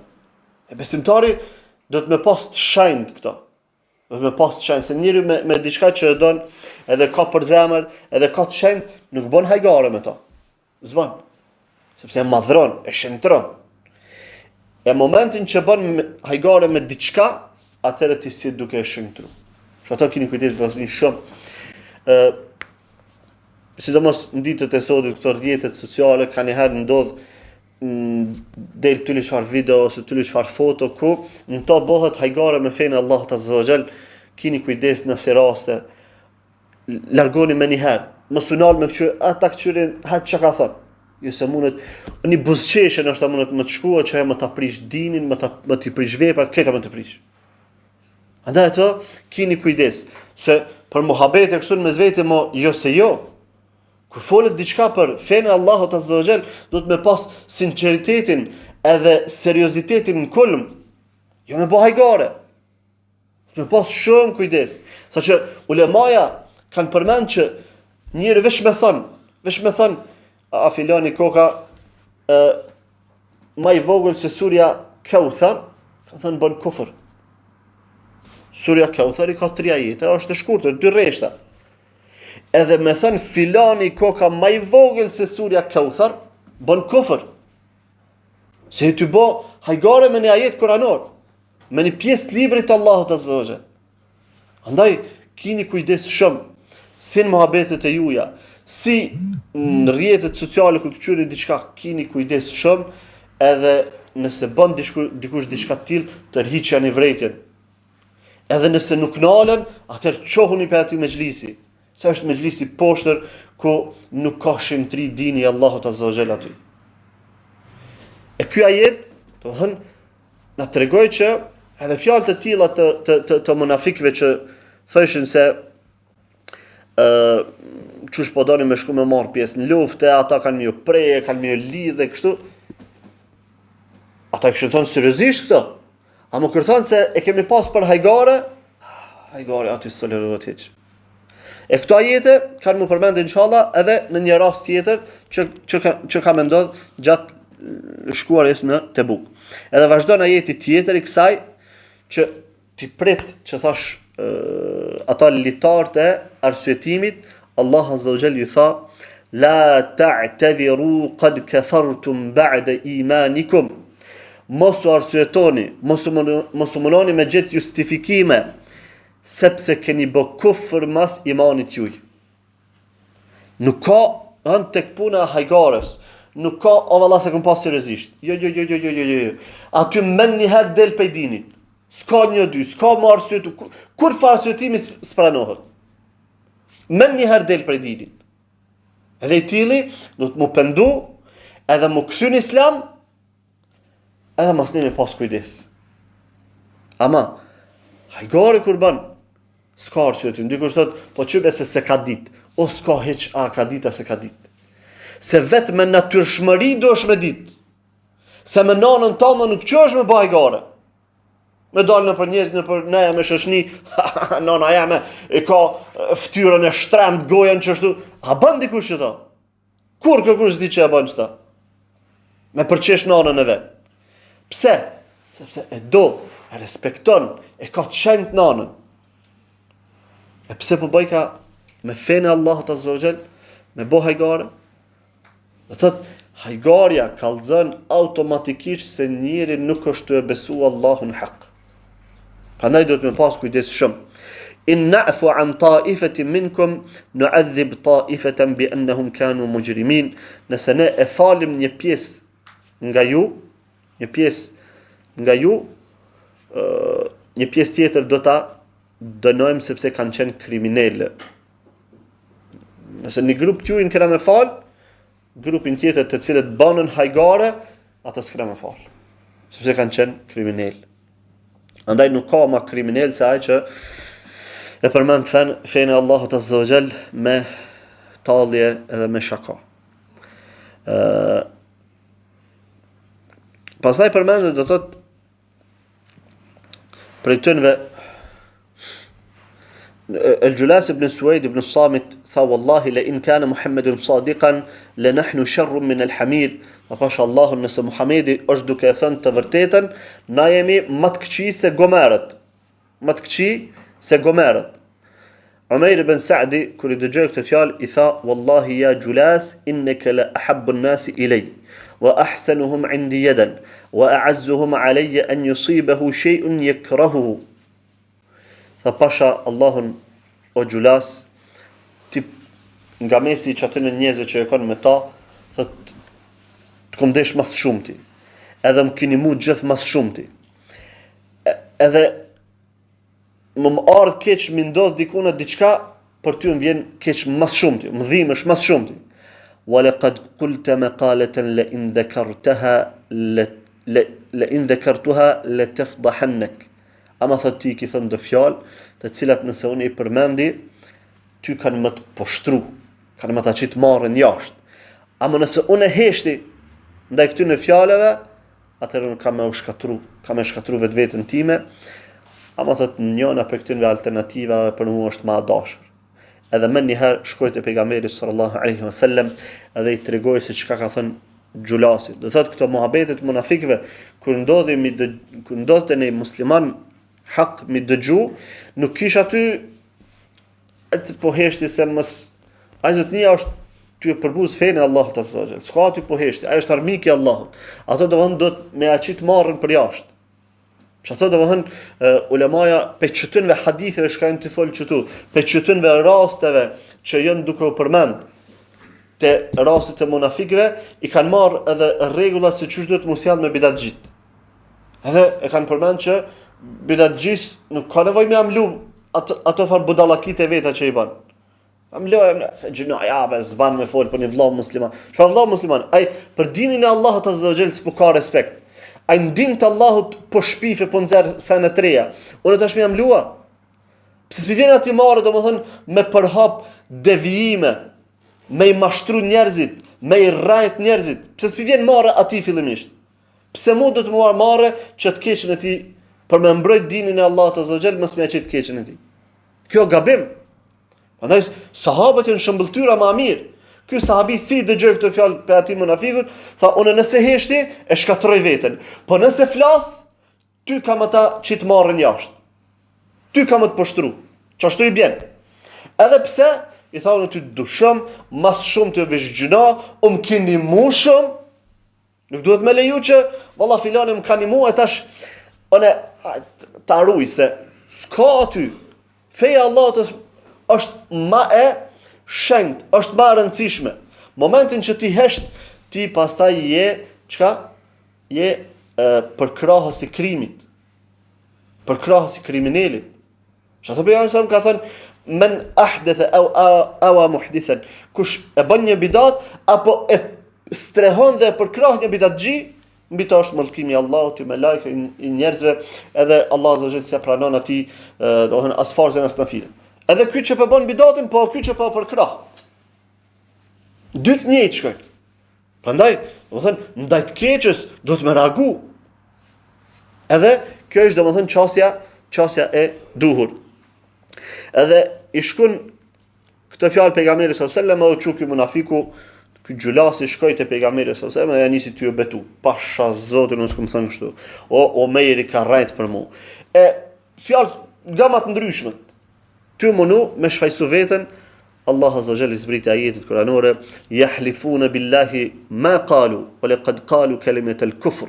E besimtari do të me pas të shenjtë këto. Do të me pas të shenjtë se njëri me diçka që e don, edhe ka për zemër, edhe ka të shenjtë, nuk bën hajgare me to. Zban. Sepse e madhron, e shëntron. E momentin që bën hajgare me diçka, atëherë ti si duke e shëntru. Që ato keni kujdes vëllazëri shumë. Sidomos në ditët e sotme këto rrjetet sociale kanë herë ndodh del tyli çfarë video ose tyli çfarë foto ku në to bëhet hajgare me fenë Allahut Azza wa Jall. Keni kujdes nëse raste largoni më një herë. Mos u nal me këtu ata këtyrin ha çka ka thon. Jo se mundet një buzëqeshë ndoshta mundet më të shkuar që më ta prish dinin, më të prish veprat, këta më të prish. Andaj ato keni kujdes se për muhabet e kështu me zvete mo jo se jo. Kur folet diçka për fenë Allahut Azza wa Jall, do të me pas sinqeritetin edhe seriozitetin në kulm. Jo me bo hajgare. Me pas shumë kujdes. Saqë ulemaja kanë përmend që njëri veç me thon, a filani koka më i vogël se surja Kauthar, kanë thënë bën kufër. Surja Kauthar i ka 3 ajete, është e shkurtër, 2 rreshta. Edhe me thënë filani koka më i vogël se surja Kauthar, bën kufër. Se i të bo hajgare me një ajet kuranor, me një pjesë të librit të Allahut Azza wa Jall. Andaj, kini kujdes shumë, si në muhabetet e juja, si në rrjetet sociale kur të qyri diçka, kini kujdes shumë, edhe nëse bën dikush diçka të tillë, tërhiqeni vërejtjen. Edhe nëse nuk nalen, atëherë çohuni për aty mexhlisi. Sa është mexhlisi poshtër ku nuk ka shëntri dini i Allahut Azza wa Jalla aty. E ky ajet, do të thënë, na tregoj që edhe fjalët e tilla të munafikëve që thoshin se çush po doni me shku me marr pjesë në luftë, ata kanë më preje, kanë më lidhë kështu. Ata kishin thënë seriozisht këtë. A më kur thonë se e kemi pas për hajgare aty s'tolerohet hiç. E këto ajete kanë më përmendë inshallah edhe në një rast tjetër që ka ndodhur gjatë shkuarjes në Tebuk. Edhe vazhdon ajeti tjetër i kësaj që ti prit që thash ata litarët e arsyetimit, Allah Azza wa Jall ju tha la ta'tadhiru qad kafartum ba'da imanikum. Mos u arsyetoni, mos u munoni me gjetë justifikime, sepse keni bë kufër mas imanit juaj. Nuk ka anë tek puna e hajgares, nuk ka o valla se kum pas seriozisht. Jo. Aty më një herë del pe dinit. S'ka një dy, s'ka më arsyetu, kur farsyetimi s'pranohet. Më një herë del pe dinit. Edhe i tili do të mu pendu, edhe mu kthy në islam, edhe mas një me pas kujdes. Ama, hajgari kur bën, s'ka arsyetim. Dikush thot, po çybe se ka dit, o s'ka hiç, a ka dit a se ka dit. Se vetë me natyrshmëri do është me dit. Se me nanën tonë nuk që është me bë hajgare. Me dalë në për njerëz, në për neja me shoshni, nana jame e ka ftyrën e shtremt, gojen që ashtu. A bën dikush që ta? Kur kërkush di që e bën që ta? Me përqesh nanën e vetë. Pse? Sepse e do, e respekton, e ka të shenjt nanën. E pse po bëj ka me fene Allahut Azza wa Jall, me bo hajgare? Dhe thot, hajgarja kallëzën automatikisht se njeri nuk është të e besu Allahun haq. Prandaj do të me pas kujdes shumë. In na'fu an ta'ifatin minkum nu'adhib ta'ifatan bi annahum kanu mujrimin. Nëse ne e falim një pjesë nga ju, një pjesë tjetër do ta dënojmë sepse kanë qenë kriminalë. Nëse një grup t'ju në kena me fal, grupin tjetër të cilët banën hajgare, ata s'kena me fal, sepse kanë qenë kriminalë. Andaj nuk ka ma kriminal se ai që e përmend fenë Allahut Azza wa Jall me tallje edhe me shaka. Pastaj përmendet do thot prej tënve الجلاس بن سويد بن الصامت ثا والله لئن كان محمد صادقا لنحن شر من الحمير. Pasha Allahun nëse Muhamedi është duke e thënë të vërtetën, na jemi më të këqij se gomerët. Umair ibn Sa'di kur I dëgjoi këtë fjalë I tha wallahi ya Julas innaka la ahabbu an-nasi ilay wa ahsanuhum 'indi yadan wa a'azzuhum 'alayya an yusibahu shay'un yakrahuhu. Tha pasha Allahun o Julas ti nga mesi që aty në njerëzve që e kanë me ta, thot të kom desh mas shumëti, edhe më kini mu gjithë mas shumëti, edhe më ardhë keq më ndodh dikuna diçka, për ty më vjen keq mas shumëti, më dhimesh mas shumëti. Wa laqad qulta maqalatan la in dhakartuha la tafdahannak. Ama thot ti ki thënë dë fjalë, të cilat nëse unë I përmendi, ty kanë më të poshtru, kanë më të qitë marrën jashtë. Ama nëse unë e heshti ndaj këtyre fjalëve, atëherë unë kam e shkatru vetveten time, ama thot njëna për këtyre alternativave për mua është më e dashur. Edhe më një herë shkoi te pejgamberi sallallahu alaihi wasallam edhe I tregoi se çka ka thënë Xhulasi. Do thot këto muhabetet munafikëve kur ndodhte në musliman hak mi dëgju, nuk kish aty atë po heshti se mos ai zotnia është ty e përbuz fenë Allahut Azza wa Jall. S'ka aty po heshti, ai është armik I Allahut. Ato do me aqit marrën për jashtë. Që ato ulemaja pe qëtynve haditheve shkajnë të folë qëtu, pe qëtynve rasteve që jënë duke u përmend, te rastet e munafikëve i kanë marrë edhe rregullat se çu duhet mos janë me bidatxhit. Edhe e kanë përmend që bidatxhis nuk ka nevojë me amlu ato fal budallakite veta që i bën. Amlojmë se gjuna ja zban me fol për një vëlla musliman. Çfarë vëlla musliman? Ai për dinin e Allahut azza wa jall s'po ka respekt. Ai ndin të Allahut po shpife po nxjerr sa në treja. Unë tash më jam lua. Pse s'pi vjen aty marrë domethënë me përhap devijime, me i mashtru njerëzit, me i rrajt njerëzit. Pse s'pi vjen marrë aty fillimisht? Pse mu do të më marrë që të keqen e ti për me mbrojt dinin e Allahut azza wa jall mos më çet keqen e ti. Kjo gabim. Prandaj sahabët janë shëmbëltyra më mirë. Ky sahabi si dëgjoi këtë fjalë pe aty munafikut, tha unë nëse heshti e shkatroj veten. Po nëse flas, ty kam ata që të marrin jashtë. Ty kam të poshtru. Çashtu i bjen. Edhe pse i thonë ty dushëm, mas shumë të vesh gjuna, keni mu shumë. Nuk duhet me leju që valla filani më kanë mu e tash unë ta ruaj se s'ka aty. Feja Allahut është ma e shenjt, është ma rëndësishme. Momentin që ti hesht, ti pastaj je, çka? Je përkrahës i krimit. Përkrahës i kriminalit. Që ato bëjë nësëm ka thënë, men ahdethe awa muhdithen. Kush e bën një bidat, apo e strehon dhe përkrah një bidat gji, mbi të është mallkimi i Allahut, i me lajke, i njerëzve, edhe Allah azza wa jall se pranon atij, dohen as farzën as nafile. Edhe ky që po bën bidatin, po ky që po përkrah. Dytë njëjtë shkojnë. Prandaj, domethënë, ndaj të keqës do të më reagu. Edhe kjo është domethënë çësia e duhur. Edhe i shkon këtë fjalë pejgamberit sallallahu alajhi wasallam, u çu ky munafiku, ky xhulasi shkoi te pejgamberi sallallahu alajhi wasallam, ja nisi ty u betu. Pasha Zotin unë s'kam thënë kështu. O Mejri ka rrejt për mua. E fjalë gama të ndryshme. Ty mënu me shfajsu veten, Allah azza wa jalla zbriti ajetit kuranore, yahlifuna billahi ma qalu, wa laqad qalu kalimat al-kufr.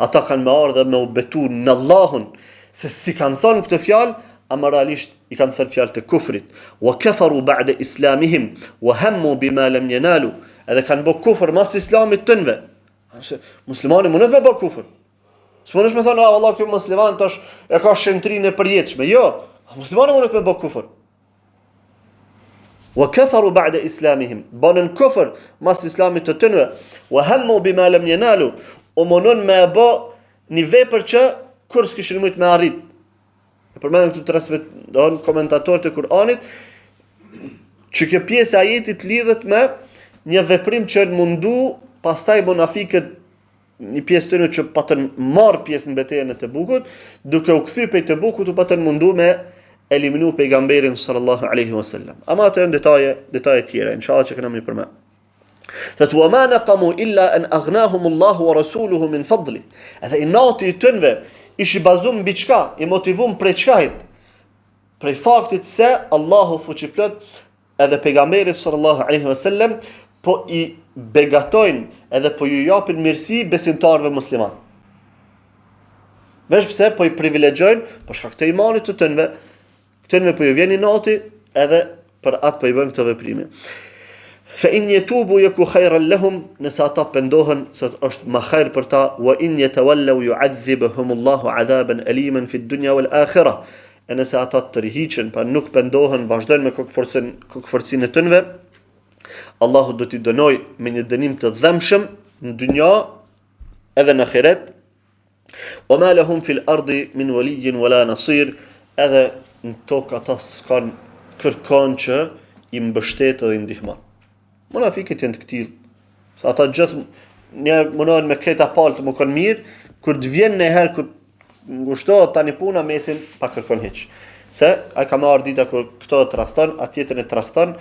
Ata kanë me ardhe me u betu në Allahun, se si kanë thënë këtë fjalë, ama realisht i kanë thënë fjalë të kufrit. Wa kafaru ba'da islamihim, wa hammu bima lam yanalu. Edhe kanë bë kufër mas islamit tënve. Muslimani mund të bëjë kufër. S'mundesh me thonë, Allah ky musliman tash e ka shëntrinë e përjetshme. Jo. Muslimani mund të bëjë kufër. Wa kafaru ba'da islamihim. Banën kufër mas islamit të tyre. Wa hammu bima lam yanalu. O monon me bë një vepër që kur s'kishin mujt me arrit. E përmendëm këtu transmeton komentatorët e Kur'anit që kjo pjesë e ajetit lidhet me një veprim që mundu pastaj munafiqët një pjesë tyre që patën marr pjesë në betejën e Tebukut, duke u kthy prej Tebukut u patën mundu me eliminu pejgamberin sallallahu alaihi wasallam. Ama ato janë detaje tjera, inshallah që kemi përmend. Thot wa ma naqamu illa an aghnahum Allahu wa rasuluhu min fadli. Edhe inati i tyre ishi bazum mbi çka? I motivum prej çkait? Prej faktit se Allahu fuqiplot edhe pejgamberi sallallahu alaihi wasallam po i begatojnë edhe po ju japin mirësi besimtarëve musliman. Vesh pse po i privilegjojnë për shkak të imanit të tyre po ju vjen inati edhe për atë po i bëjnë këto veprime. Fa in yatubu yaku khayran lahum, nëse ata pendohen se është më hajër për ta, wa in yatawallaw yu'adhibuhum Allahu 'adhaban aliman fi ad-dunya wal akhirah. E nëse ata të rihiqen, pa nuk pendohen, vazhdojnë me kokëforcinë e tyre, Allahu do t'i dënoj me një dënim të dhëmshëm në dynja edhe në ahiret. Wa ma lahum fil ardi min waliyyin wala nasir. Edhe në tokë ata s'kan kërkon që i mbështetë dhe i ndihmon. Munafiqët janë të këtillë. Sa ata gjithë një munohen me këta palë të më kanë mirë, kur të vjen në herë kur ngushtohet tani puna mesin pa kërkon hiç. Se ai ka marrë dita kur këto të tradhton, atjetën e tradhton,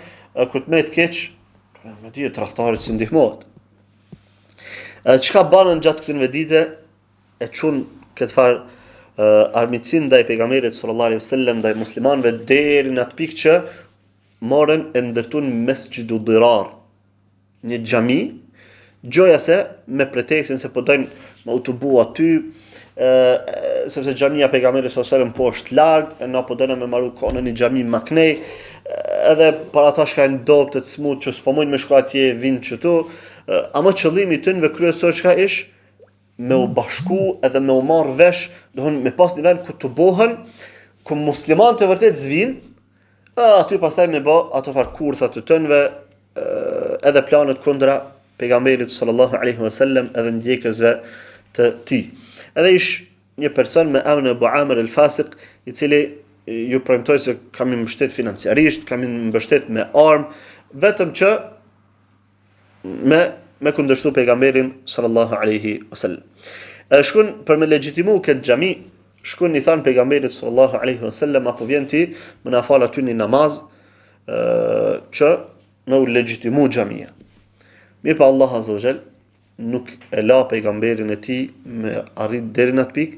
kur të më të keq, me di tradhtarit si ndihmohet. Çka banën gjatë këtyre ditëve e çun këtë far armiqsin ndaj pejgamberit sallallahu alaihi wasallam ndaj muslimanëve deri në atë pikë që morën e ndërtuan Mesjidu Dirar, një xhami, gjoja se me pretekstin se po dojnë me utubu aty, sepse xhamia pejgamberit sallallahu alaihi wasallam po është larg, e na po dojnë me marru kohën në xhami Maknej, edhe për ata që kanë dobët të smut që s'po mundin me shku atje, vinë çtu, ama qëllimi i tyre kryesor çka ish me u bashku edhe me u marrë vesh, dohon me pas nivel ku të bohen, ku muslimanët e vërtet zvin, aty pastaj me bë ato far kurtha të tënve, edhe planet kundra pejgamberit sallallahu alaihi wasallam edhe ndjekësve të tij. Edhe ish një person me emrin Abu Amr al-Fasiq, i cili ju premtoi se kam i mbështet financiarisht, kam i mbështet me armë, vetëm që me kundërshtu pejgamberin sallallahu alaihi wasallam. Shkon për me legjitimu këtë xhami, shkon i than pejgamberit sallallahu alaihi wasallam apo vjen ti më na fal aty një namaz që me u legjitimu xhamia. Mirë pa Allah azza wa jall nuk e la pejgamberin e tij me arrit deri në atë pikë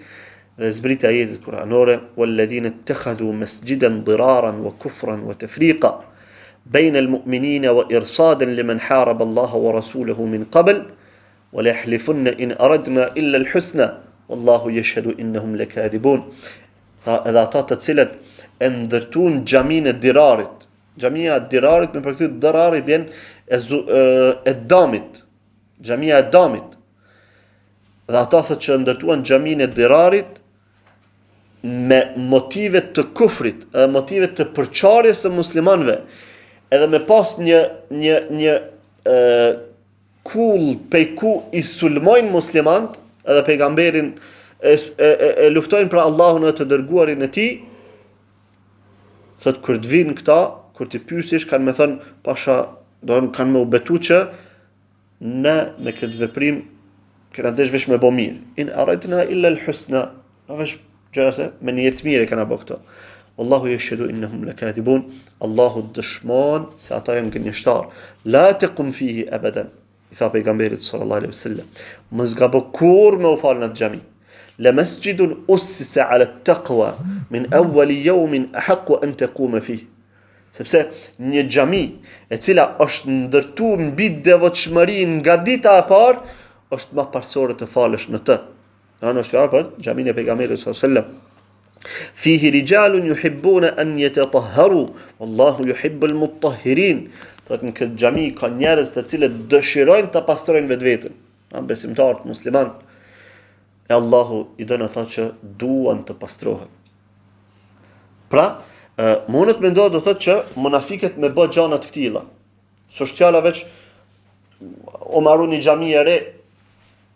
dhe zbriti ajetet kuranore walladhina ittakhadhu masjidan diraran wa kufran wa tafriqa بين المؤمنين وإرصادا لمن حارب الله ورسوله من قبل ولا يحلفن إن أردنا إلا الحسنى والله يشهد إنهم لكاذبون. إذا أعطت سلة أندرتون جميع الدرارت جميع الدرارت من بركة الدرار بين الدامت جميع الدامت إذا أعطت أندرتون جميع الدرارت me motive të kufrit, motive të përçarjes së muslimanëve, edhe me pas një kull pej ku i sulmojnë muslimant, edhe pejgamberin e luftojnë për Allahun e të dërguarin e tij, thot kur të vinë këta, kur të pyesish kanë me thënë pasha, kanë me u betu që ne me këtë veprim kena desh vesh me bo mirë. In aradna illa al-husna, vesh gjëse me një jetë mirë kanë bë këto. Wallahu yashhadu innahum lakathibun. Allahu dëshmon se ata janë gënjeshtar. La taqum fihi abadan. I tha pejgamberit sallallahu alaihi wasallam, mos gabo kur me u fal në xhami. La masjidun ussisa ala at-taqwa min awwal yawmin ahq an taquma fihi. Sepse një xhami e cila është ndërtuar mbi devotshmërinë nga dita e parë, është më parsore të falësh në të. Në është fjalë për xhamin e pejgamberit sallallahu alaihi wasallam. Fihi rijalun yuhibbuna an yatatahharu wallahu yuhibbul mutahhirin. Thot në këtë xhami ka njerëz të cilët dëshirojnë ta pastrojnë vetveten, besimtarët musliman. E Allahu i don ata që duan të pastrohen. Pra, mundet me ndohet do thot që munafiqët me bë gjana të këtilla. S'është fjala veç o marru një xhami e re.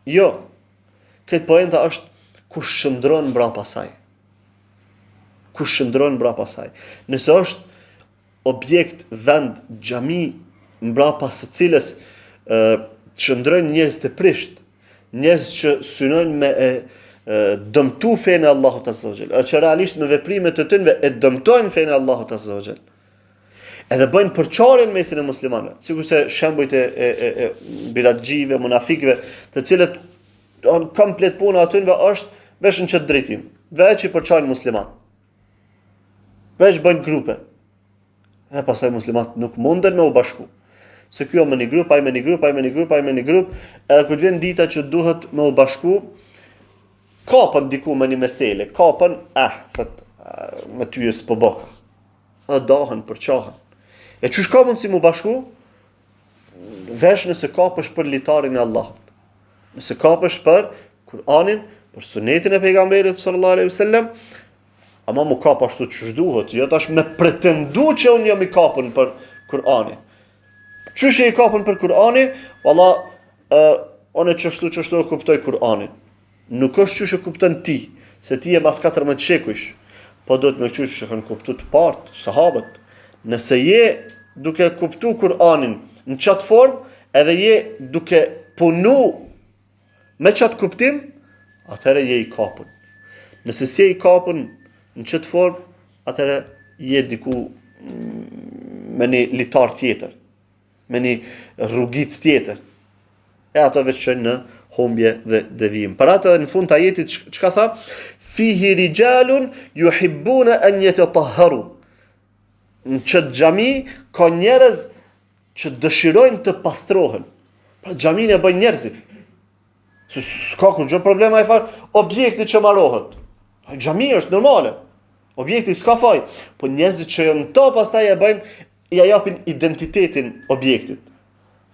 Jo. Këtë poenta është kush shndron mbrapa saj. Kush shndron mbrapa saj. Nëse është objekt, vend, xhami mbrapa së cilës shndrojnë njerëz të prisht, njerëz që synojnë me dëmtu fenë e Allahut azza wa jall, që realisht me veprimet e tyre e dëmtojnë fenë e Allahut azza wa jall. Edhe bëjnë përçarjen mesin e muslimanëve, sikurse shembujt e bidatxhive, munafikëve, të cilët komplet puna atyre është vesh në çet drejtim, veç i përçajnë musliman. Veç bëjnë grupe. Dhe pastaj muslimanët nuk munden me u bashku. Se kjo me një grup, ai me një grup, ai me një grup, ai me një grup, edhe kur vjen dita që duhet me u bashku, kapën diku me një mesele, kapën, me ty s'po boka. Dhe dahen, përçahen. E çush ka mundsi mu bashku? Vesh nëse kapësh për litarin e Allahut. Nëse kapësh për Kur'anin, për sunetin e pejgamberit sallallahu alaihi wasallam, ama mu kap ashtu që duhet, jo tash me pretendu që unë jam i kapën për Kur'anin. Çush e i kapën për Kur'anin? Valla, unë çështu e kuptoj Kur'anin. Nuk është çush e kupton ti, se ti je mas 14 shekush, po do të më çush që kanë kuptuar të parë sahabët. Nëse je duke kuptu Kur'anin në qatë formë, edhe je duke punu me qatë kuptim, atëherë je i kapën. Nëse si je i kapën në qatë formë, atëherë je diku me një litar tjetër, me një rrugic tjetër. E ato veçën në humbje dhe devijim. Për atë edhe në fund të ajetit, çka tha? Fihi rijalun yuhibbuna an yatatahharu. Në qëtë xhami ka njerëz që dëshirojnë të pastrohen. Pra xhamin e bëjnë njerëzit. S'ka kur gjë problema e fal objekti që marohet. Xhami është normale. Objekti s'ka faj, po njerëzit që janë to pastaj e bëjnë, ja japin identitetin objektit.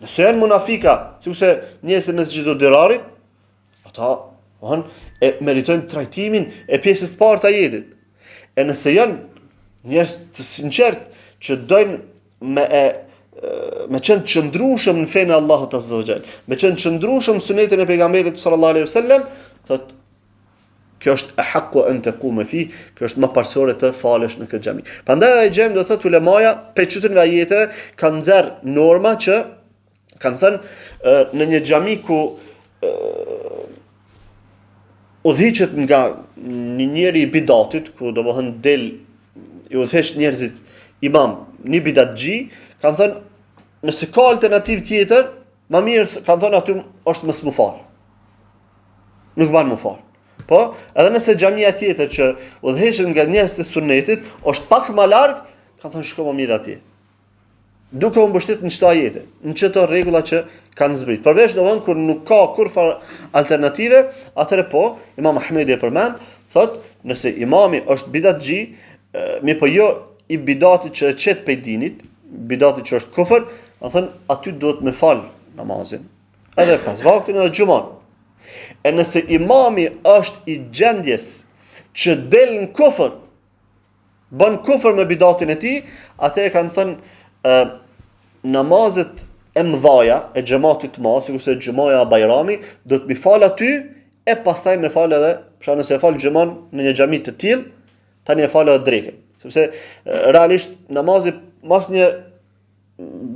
Nëse janë munafika, sikurse njerëzit me zgjidhur dirarit, ata e meritojnë trajtimin e pjesës të parë të jetit. E nëse janë njerëz të sinqert që dojnë me qenë të qëndrueshëm në fenë e Allahut Azza wa Jall, me qenë të qëndrueshëm në sunetin e pejgamberit sallallahu alaihi wasallam, thotë kjo është e haqqu an taqume fi, kjo është më parsore të falesh në këtë xhami. Prandaj ai xhem do thotë ulemaja pe çutën nga jeta kanë nxjerr norma që kanë thënë në një xhami ku udhëhiqet nga një njeri i bidatit, ku domethënë del i udhëheq njerëzit imam, një bidatxhi, kanë thënë nëse ka alternativë tjetër, më mirë kanë thënë aty është mos më fal. Nuk ban më fal. Po, edhe nëse xhamia tjetër që udhëheqen nga njerëz të sunetit është pak më larg, kanë thënë shko më mirë atje. Duke u mbështetur në çdo jetë, në çdo rregulla që kanë zbrit. Përveç domthon kur nuk ka kurrë alternative, atëherë po, Imam Ahmedi e përmend, thotë, nëse imami është bidatxhi, mirë po jo i bidatit që e çet pej dinit, bidati që është kufër, do thënë aty duhet me fal namazin. Edhe pas vaktin edhe xhuman. E nëse imami është i gjendjes që del në kufër, bën kufër me bidatin e tij, atë e kanë thënë namazet e mëdhaja e xhamatit të madh, sikurse xhumaja e Bajrami, do të mi fal aty e pastaj me fal edhe, pra nëse e fal xhuman në një xhami të tillë, tani e fal edhe drekën. Sepse realisht namazi mas një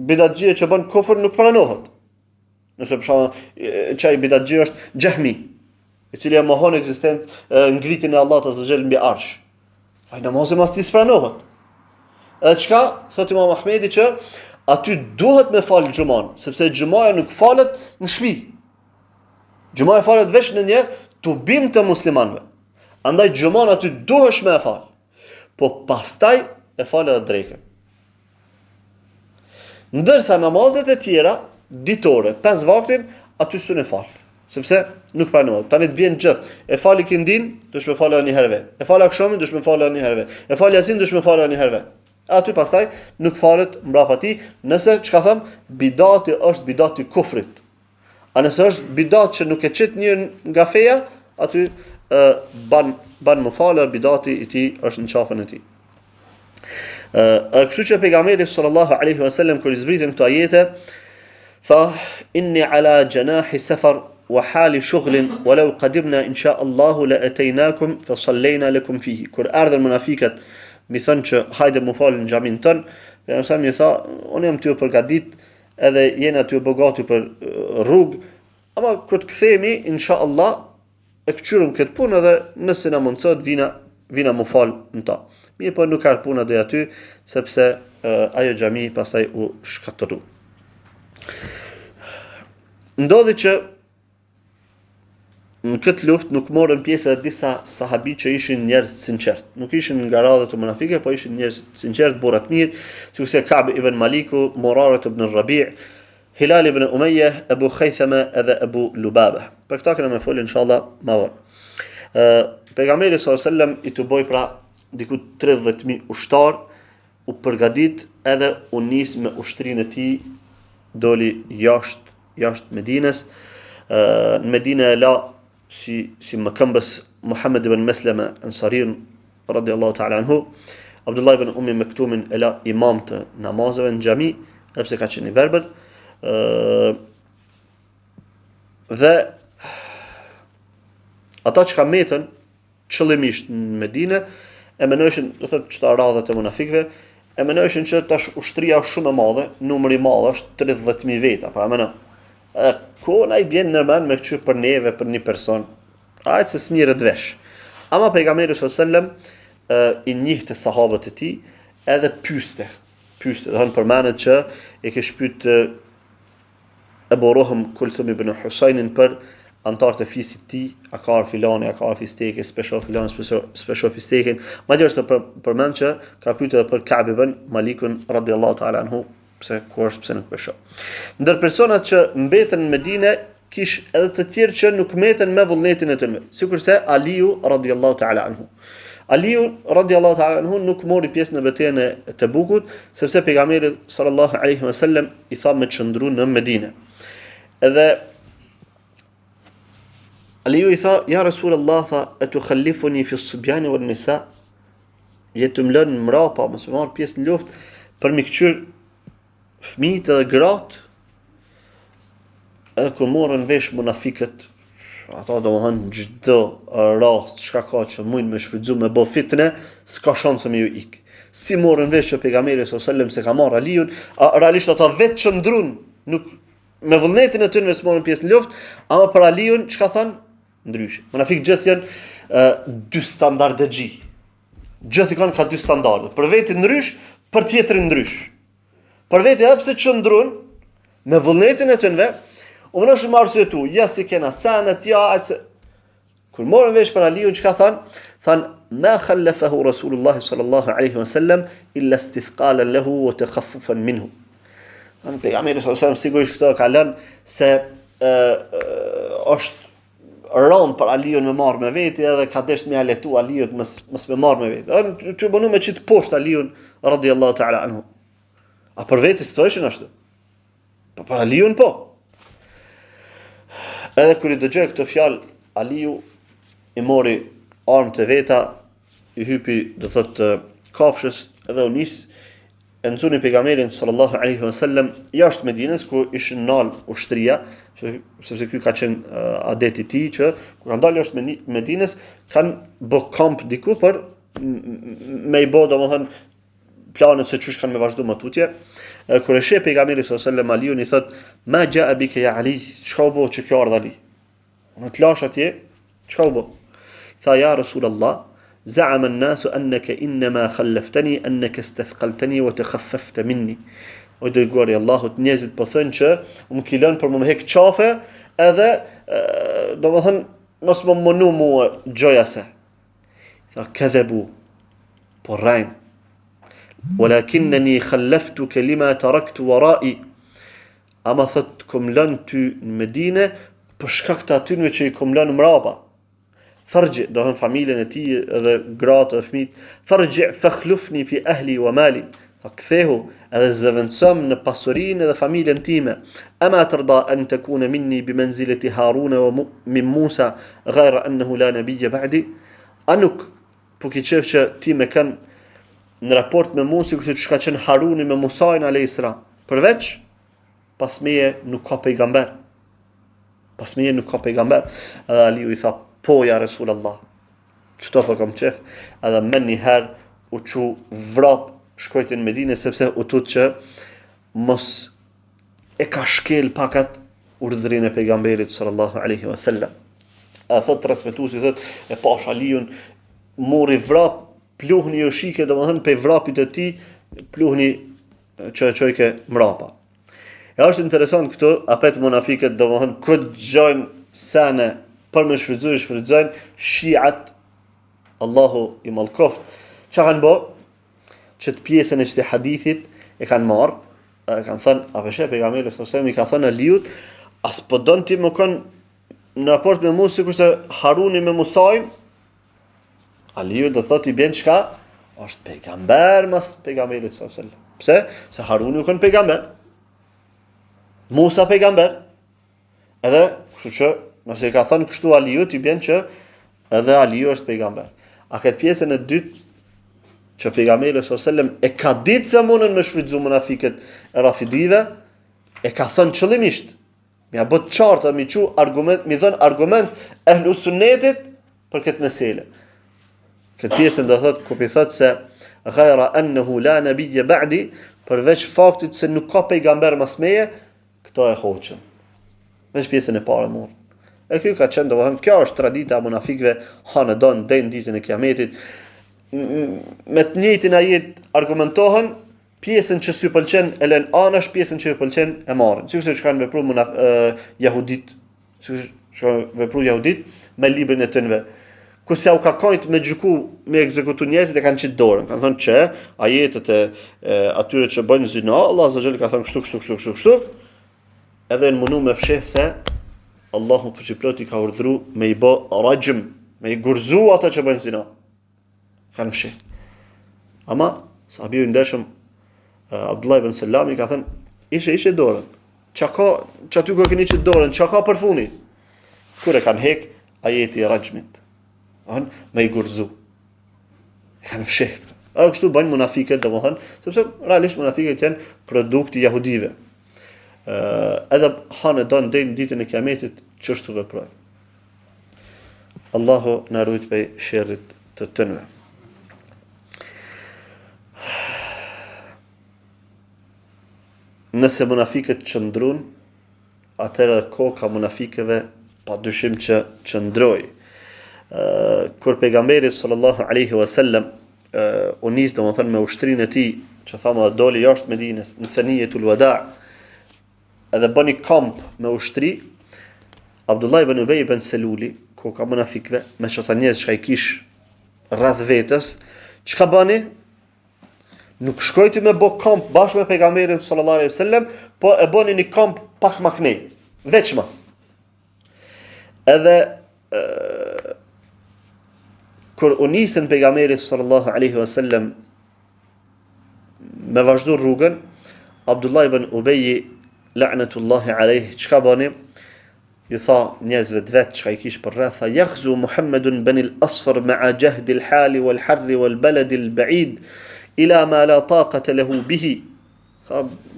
bidatxhi që bën kufër nuk pranohet. Nëse për shembull çaj bidatxhi është Jahmi, i cili e mohon ngritjen e Allahut Azza wa Jall mbi arsh. Ai namazi mas ti spranohet. Edhe çka thotë Imam Ahmedi që aty duhet me fal xhuman, sepse xhumaja nuk falet në shtëpi. Xhumaja falet vetëm në një tubim të muslimanëve. Andaj xhuman aty duhesh me fal. Po pastaj e fal edhe drekën. Ndërsa namazet e tjera ditore, 5 vaktin, aty s'u ne fal. Sepse nuk pranohet. Tani të bjen gjithë. E fal ikindin, dush me fal edhe një herë vet. E fal akshamin, dush me fal edhe një herë vet. E fal yasin, dush me fal edhe një herë vet. Aty pastaj nuk falet mbrapa ti, nëse çka them, bidati është bidati kufrit. A nëse është bidat që nuk e çet një nga feja, aty ban më falë, bidati i tij është në qafën e tij. Kështu që pejgamberi sallallahu alaihi wasallam kur i zbritin këto ajete, tha inni ala janahi safar wa hali shughlin walau qadimna insha Allahu la ataynakum fa sallayna lakum fihi. Kur ardhen munafiqat mi thënë që hajde më falë në xhamin tën, pejgamberi mi tha, unë jam ty përgatit, edhe jena ty bogati për rrugë, ama kur të kthehemi inshallah e këqyrëm këtë punë edhe nëse na mundsohet vina më falë në ta. Mirë po nuk ka puna dhe aty, sepse ajo xhami pastaj u shkatërru. Ndodhi që në këtë luftë nuk morën pjesë edhe disa sahabi që ishin njerëz të sinqert. Nuk ishin nga radhët e munafike, po ishin njerëz të sinqert, burra të mirë, sikurse Ka'b ibn Maliku, Murara ibn Rabi', Hilal ibn Umayyah, Abu Khaythama edhe Abu Lubaba. Për këta kena me folë inshallah më vonë. Pejgamberi sallallahu alajhi wasallam i tuboi pra diku 30.000 ushtar, u përgadit edhe u nis me ushtrinë e tij, doli jashtë Medinës. Në Medinë e la si më këmbës Muhammed ibn Maslama Ansariun radiallahu ta'ala anhu, Abdullah ibn Ummi Maktumin e la imam të namazeve në xhami, edhe pse ka qenë i verbër, dhe ata që ka metën qëllimisht në Medinë e menojshin, do thotë çta radhët e munafikëve, e menojshin që tash ushtria është shumë e madhe, numri i madh është 30.000 veta, pra mendoj. Ku na i bjen nërmen me këqyr për neve, për një person, ajtë se smirët vesh. Ama pejgamberi s.a.s. I njihte sahabët e tij edhe pyeste, do thënë përmenet që e ke shpyt Ebu Rohëm Kulthum ibn Husajnin për antarët e fisit tij, a ka filani, a ka fisteke, special filani, special fistekin. Madje është përmend që ka pyetur edhe për Ka'b ibn Malikun radhiyallahu ta'ala anhu, pse nuk pesho. Ndër personat që mbeten në Medinë kish edhe të tjerë që nuk meten me vullnetin e tyre, sikurse Aliu radhiyallahu ta'ala anhu. Aliu radiallahu ta'ala anhu nuk mori pjesë në betejën e Tebukut, sepse pejgamberi sallallahu alaihi wasallam i tha me çndru në Medinë. Edhe Aliu i tha, ja Rasulullah, tha, atukhallifuni fi as-sibyan wal nisa, jetë më lënë mrapa, mos më marr pjesë në luftë për mi kçyr fëmijët edhe gratë. Edhe kur morën vesh munafikët, ata domethënë çdo rast çka ka që mund me shfrytzu me bë fitne, s'ka shanse me ju ik. Si morën vesh që pejgamberi sallallahu alajhi wasallam se ka marr Aliun, realisht ata vetë çndrun, nuk me vullnetin e tyre s'morën pjesë në luftë, ama për Aliun çka than? Ndryshe. Munafik gjithë janë dy standarde xhi. Gjithë i kanë ka dy standarde. Për vetë ndrysh, për tjetrin ndrysh. Për vetë edhe pse çndrun me vullnetin e tyre, u më nëshë marë se tu, ja si kena sanet, ja, atëse. Kër morën vesh për Aliun, që ka thanë? Thanë, ma khallafahu Rasulullahi sallallahu alaihi wa sallam, illa stithqalen lehu, o të khaffufan minhu. Thanë, pejgamberi sallallahu alaihi wa sallam, sigurisht këto ka lënë, se është rënd për Aliun me marë me veti, edhe ka desht me aletu Aliut mës me marë me veti. Ty bënu me qitë poshtë Aliun, radiallahu ta'ala anhu. A për veti së të ishin ashtu? Për Aliun po. Edhe kër i dëgjoj këtë fjalë, Aliu i mori armët e veta, i hypi, do thotë, kafshës, edhe u nis, e nxuni pejgamberin sallallahu alaihi wasallam jashtë Medinës, ku ishin nal ushtria, sepse ky ka qenë adeti i tij që kur kanë dalë jashtë Medinës, kanë bë kamp diku për me i bë domethënë planet se çush kanë me vazhdu më tutje. Kur e sheh pejgamberi sallallahu alaihi wasallam Aliun i thot, "Ma jaa bika ya Ali?" Çka u bë që kjo ardh Ali? Unë të lash atje, çka u bë? Tha, ja Rasulullah, za'ama an-nasu annaka inma khallaftani annaka istathqaltani wa takhaffafta minni. O dërguari i Allahut, njerëzit po thënë që më kilën për më hek qafe, edhe domethënë mos më mënu mua gjoja se. Tha, kadhabu. Po rajn. Walakinnani khallaftuka lima taraktu wara'i. Ama thot kom lënë ty në Medinë për shkak të atyre që i kom lënë mrapa. Farji, do thënë familjen e tij edhe gratë e fëmijët. Farji fakhlufni fi ahli wa mali. Kthehu edhe zëvendësom në pasurinë edhe familjen time. Ama tërda an takuna minni bimanzilati Haruna wa min Musa ghayra annahu la nabiyya ba'di. Anuk po ki qef që ti me kanë në raport me Musa kështu që ka qenë Haruni me Musain alayhis salam. Përveç pas meje nuk ka pejgamber. Pas meje nuk ka pejgamber. Edhe Aliu i tha, po ja Resulullah. Çto po kam qef? Edhe më një herë u çu vrap shkojtë në Medinë sepse u tut që mos e ka shkel pakat urdhrin e pejgamberit sallallahu alaihi wasallam. A thot transmetuesi thot e pash Aliun mori vrap pluhni jo shike domethënë pe vrapit të tij pluhni që çojke mrapa. E është interesant këtu, apet munafiket domethënë kur gjojnë sene për më shfrytëzojnë shiat Allahu i mallkoft. Çka kanë bë? Që të pjesën e këtij hadithit e kanë marrë, kanë thënë, a veshë pejgamberi sallallahu alajhi wasallam i ka thënë Aliut, as po don ti më kon në raport me Musa kurse Haruni me Musain. Aliu do thotë i bën çka? Është pejgamber mas pejgamberit sallallahu alajhi wasallam. Pse? Se Haruni u kon pejgamber. Musa pejgamber. Edhe, kështu që nëse i ka thënë kështu Aliut i bën që edhe Aliu është pejgamber. A këtë pjesën e dytë që pejgamberi sallallahu alajhi wasallam e ka ditë se mundën me shfrytëzu munafiqët e rafidive, e ka thënë qëllimisht. Mi a bët qartë, mi qu argument, mi dhën argument ehlu sunnetit për këtë mesele. Këtë pjesën do thotë ku i thotë se ghayra annahu la nabiyya ba'di, përveç faktit se nuk ka pejgamber mas meje, këto e hoqën. Veç pjesën e parë morë. E kjo ka qenë domethënë, kjo është tradita e munafikëve, hanë don deri në ditën e Kiametit. Me të njëjtin ajet argumentohen, pjesën që s'ju pëlqen e lën anash, pjesën që ju pëlqen e marrin. Sikurse që kanë vepruar jehudit, sikurse që vepruar jehudit me librin e tyre. Kurse u ka kujt me gjyku, me ekzekutu njerëzit e kanë qitë dorën. Kanë thënë që ajetet e atyre që bëjnë zina, Allah azza xal ka thënë kështu. Edhe në mundu me fsheh se Allahu fuqiplot i ka urdhëruar me i bë rajm, me i gurzu ata që bëjnë zina. kanë fshi. Ama sahabiu I ndershëm Abdullah ibn Selami ka thënë, ishe dorën. Që aty ku keni që dorën, që ka për funi? Kur e kanë hek, ajeti I rajmit. Me I gurzu. E kanë fshih. A kështu bëjnë munafiket, domethënë, sepse realisht munafiket janë produkti jahudive. Edhe hanë don deri në ditën e Kiametit çështu veprojnë. Allahu na ruaj prej sherrit të tyre. Nëse munafiket qëndrun, atëherë koka munafikëve padyshim që qëndroi. Kur pejgamberi sallallahu alaihi wasallam u nis domethënë me ushtrinë e tij, që thamë doli jashtë Medinës në Thaniyatul Wada, edhe bëni kamp me ushtri, Abdullah ibn Ubay ibn Seluli, koka munafikëve, me çata njerëz që ai kish rreth vetës, çka bëni? Nuk shkojti me bo kamp bashkë me pejgamberin sallallahu alaihi wasallam, po e bëni një kamp pak më kënej, veçmas. Edhe kur u nisën pejgamberi sallallahu alaihi wasallam me vazhdu rrugën, Abdullah ibn Ubay la'natullahi alaihi çka bëni? Ju tha njerëzve të vet çka I kish për rreth, tha yakhzu Muhammedun bani al-Asfar ma'a jahdi al-hali wal-harri wal-balad al-ba'id ila ma la taqata lahu bihi.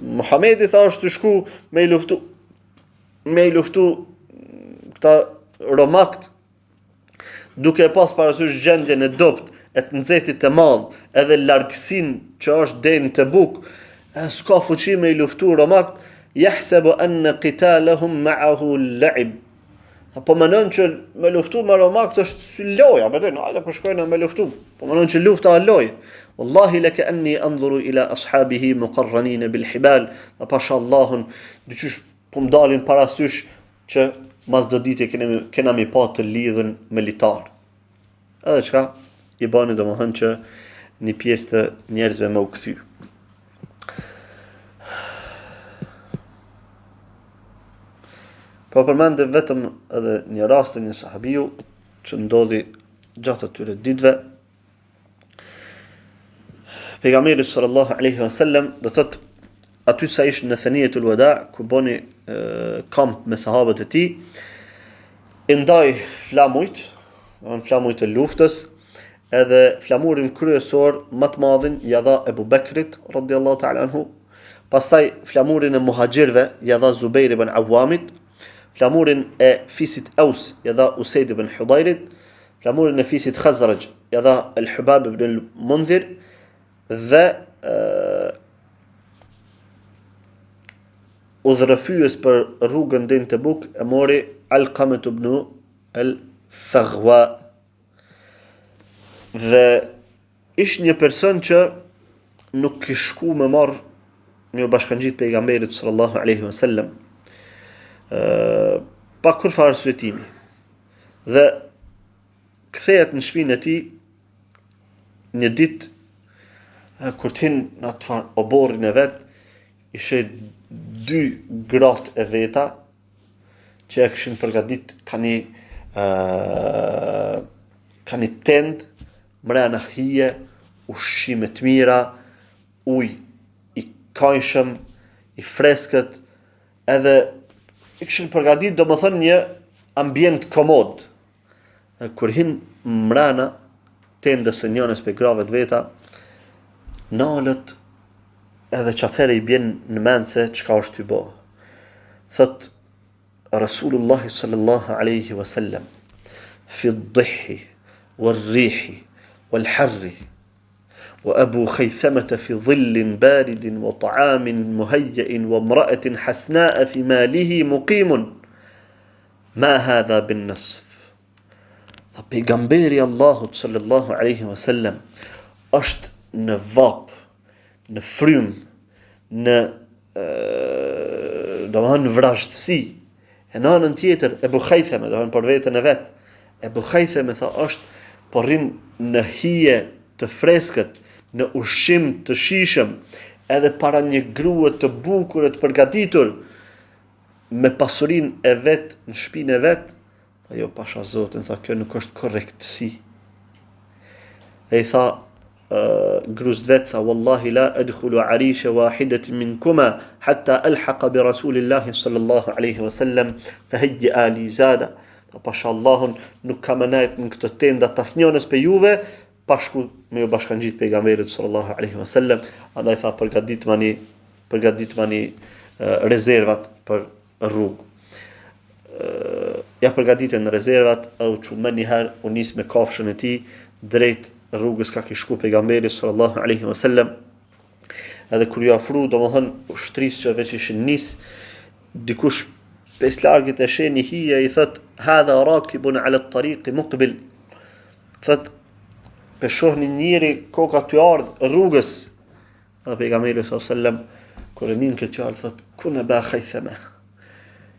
Muhamedi tha është të shku me I luftu këta romakt, duke pas parasysh gjendjen e dopt e të nxehtit të madh, edhe largësinë që është deri në Tebuk, s'ka fuqi me I luftu romakt, yahsabu anna qitalahum ma'ahu al-la'ib. Po mënon që me luftu me romakt është si loja, bëjnë, hajde po shkojnë me luftu. Po mënon që lufta është lojë. Wallahi laka anni anzuru ila ashabihi muqarranin bil hibal. Pasha Allahun, dyqysh po m'dalin parasysh që mas do ditë kena mi pa të lidhën me litar. Edhe çka I bani domethënë që një pjesë të njerëzve më u kthy. Po përmendem vetëm edhe një rast të një sahabiu që ndodhi gjatë atyre ditëve. Pejgamberi sallallahu alaihi wasallam do thotë aty sa ishte në Thaniyatul Wada, ku boni kamp me sahabët e tij, I ndaj flamujt e luftës, edhe flamurin kryesor më të madhin ja dha Ebu Bekrit radhiyallahu ta'ala anhu, pastaj flamurin e muhaxhirëve ja dha Zubair ibn Awamit, flamurin e fisit Aus ja dha Usaid ibn Hudairit, flamurin e fisit Khazraj ja dha Al-Hubab ibn al-Mundhir, dhe udhërëfyes për rrugën deri në Tebuk e mori Alqamet ibn al-Faghwa. Dhe ish një person që nuk kish shku me marr një bashkangjit pejgamberit sallallahu alaihi wasallam, pa kur fare arsyeimi. Dhe kthehet në shtëpinë e tij një ditë, kur t'hin në atë farë oborrin e vet, ishe 2 gratë e veta që e këshin përgadit ka një tend, mrena hije, ushqime të mira, ujë I kajshëm, I freskët, edhe I këshin përgadit do më thënë një ambient komod. Kur hin mrena tendës e njënës për grave të veta, nalët edhe që atëherë I bjen në mend se çka është të bëhë. Thot Rasulullah sallallahu alaihi wasallam, fi dhihi, wal rihi, wal harri, wa Abu Khaythamata fi dhillin baridin, wa ta'amin muhayyin, wa imra'atin hasna'a fi malihi muqimun. Ma hadha bin nasf. Pejgamberi Allahut sallallahu alaihi wasallam është në vap, në frym, në domethënë në vrashtësi. E në anën tjetër Ebu Khaythame, domethënë për veten e vet, Ebu Khaythame tha është po rrin në hije të freskët, në ushqim të shijshëm, edhe para një grue të bukur e të përgatitur, me pasurinë e vet në shtëpinë e vet. Ajo pasha Zotin tha, kjo nuk është korrektësi. e i tha gruas vet, tha wallahi la adkhulu arisha wahidatin minkuma hatta alhaqa bi rasulillahi sallallahu alaihi wasallam fahayya li zada. Pasha Allahun nuk kam nejt në këtë tenda të asnjënës për juve, pashku me ju bashkangjit pejgamberit sallallahu alaihi wasallam. Andaj tha përgatitmani rezervat për rrugë. Ja përgatitën rezervat, e u çumë njëherë, u nis me kafshën e tij drejt rrugës ka kishku pejgamberi sallallahu alaihi wasallam. Edhe kur ju afru, domethënë ushtrisë që veç ishin nis, dikush pes largit e sheni hija i thot hadha rakibun ala at-tariq muqbil. Thot pe shohni njëri koka ty ardh rrugës. Dhe pejgamberi sallallahu alaihi wasallam kur e nin këtë fjalë thot kuna ba khaythama.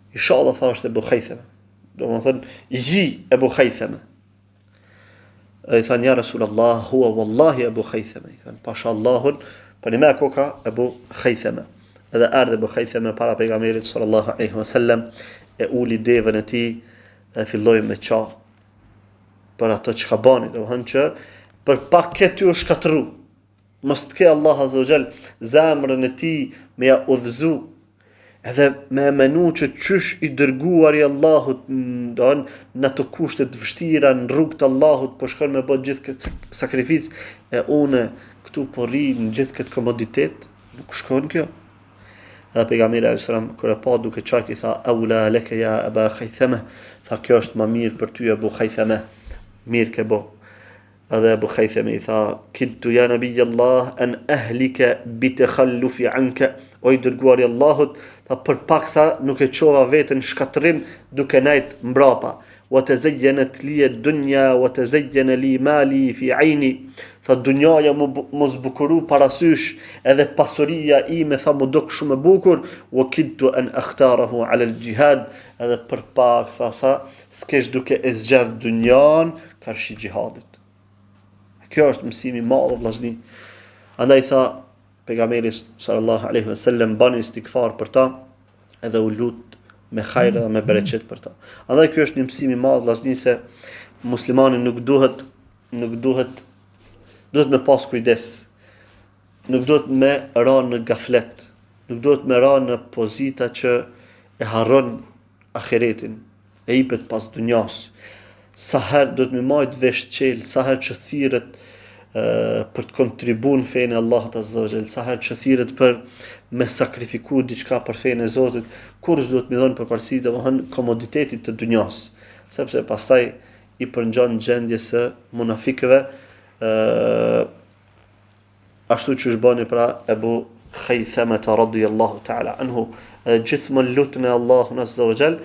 Inshallah tha është Ebu Khaythama. Domethënë ji Ebu Khaythama. I thanë ja Rasulullah huwa wallahi Ebu Khaythama. I thanë pasha Allahun për një me koka Ebu Khaythama. Edhe ardhe Ebu Khaythama para pejgamberit sallallahu alaihi wasallam, e uli devën e tij, e filloi me qa për ato çka bani, domethënë që për pak këtë u shkatru. Mos të ke Allah azza wa jall zemrën e tij me ja udhëzu, edhe me menu që qysh i dërguar i Allahut në të kushtet vështira në rrugë të Allahut, po shkon me bët gjithë këtë sakrificë, e une këtu po rri në gjithë këtë komoditet, nuk shkon kjo. Edhe pejgamberi alayhis salam kur e pa duke çajt i tha aula laka ya Aba Khaythama, tha kjo është më mirë për ty Abu Khaythama, mirë ke bo. Edhe Abu Khaythama i tha kidtu ya nabiy Allah an ahlika bi takhallufi anka, o i dërguari i Allahut, tha për paksa nuk e çova veten shkatrim duke nejt mbrapa. Wa tazayyanat li ad-dunya wa tazayyana li mali fi 'ayni. Tha dunjaja mu zbukuru parasysh, edhe pasuria ime tha mu duk shumë e bukur, wa kidtu an akhtarahu ala al-jihad, edhe për pak tha sa s'kesh duke e zgjedh dunjan karshi jihadit. Kjo është mësimi i madh vëllazëni. Andaj tha pejgamberi sallallahu alaihi wasallam bani istighfar për ta, edhe u lut me hajër dhe me bereqet për ta. Andaj kjo është një mësim i madh vëllazëni, se muslimani duhet me pas kujdes. Nuk duhet me ra në gaflet. Nuk duhet me ra në pozita që e harron ahiretin, e jepet pas dunjas. Sa herë duhet me majt vesh qel, sa herë që thirret për të kontribuar në fenë e Allahut azza wa jall, sa herë që thirret për me sakrifiku diçka për fenë e Zotit, kur duhet me dhënë përparësi domethënë komoditetit të dunjas, sepse pastaj i përngjan gjendje së munafikëve, ashtu që është bani pra Ebu Khaythama radhiyallahu ta'ala anhu, gjithmonë lutën e Allahun azza wa jall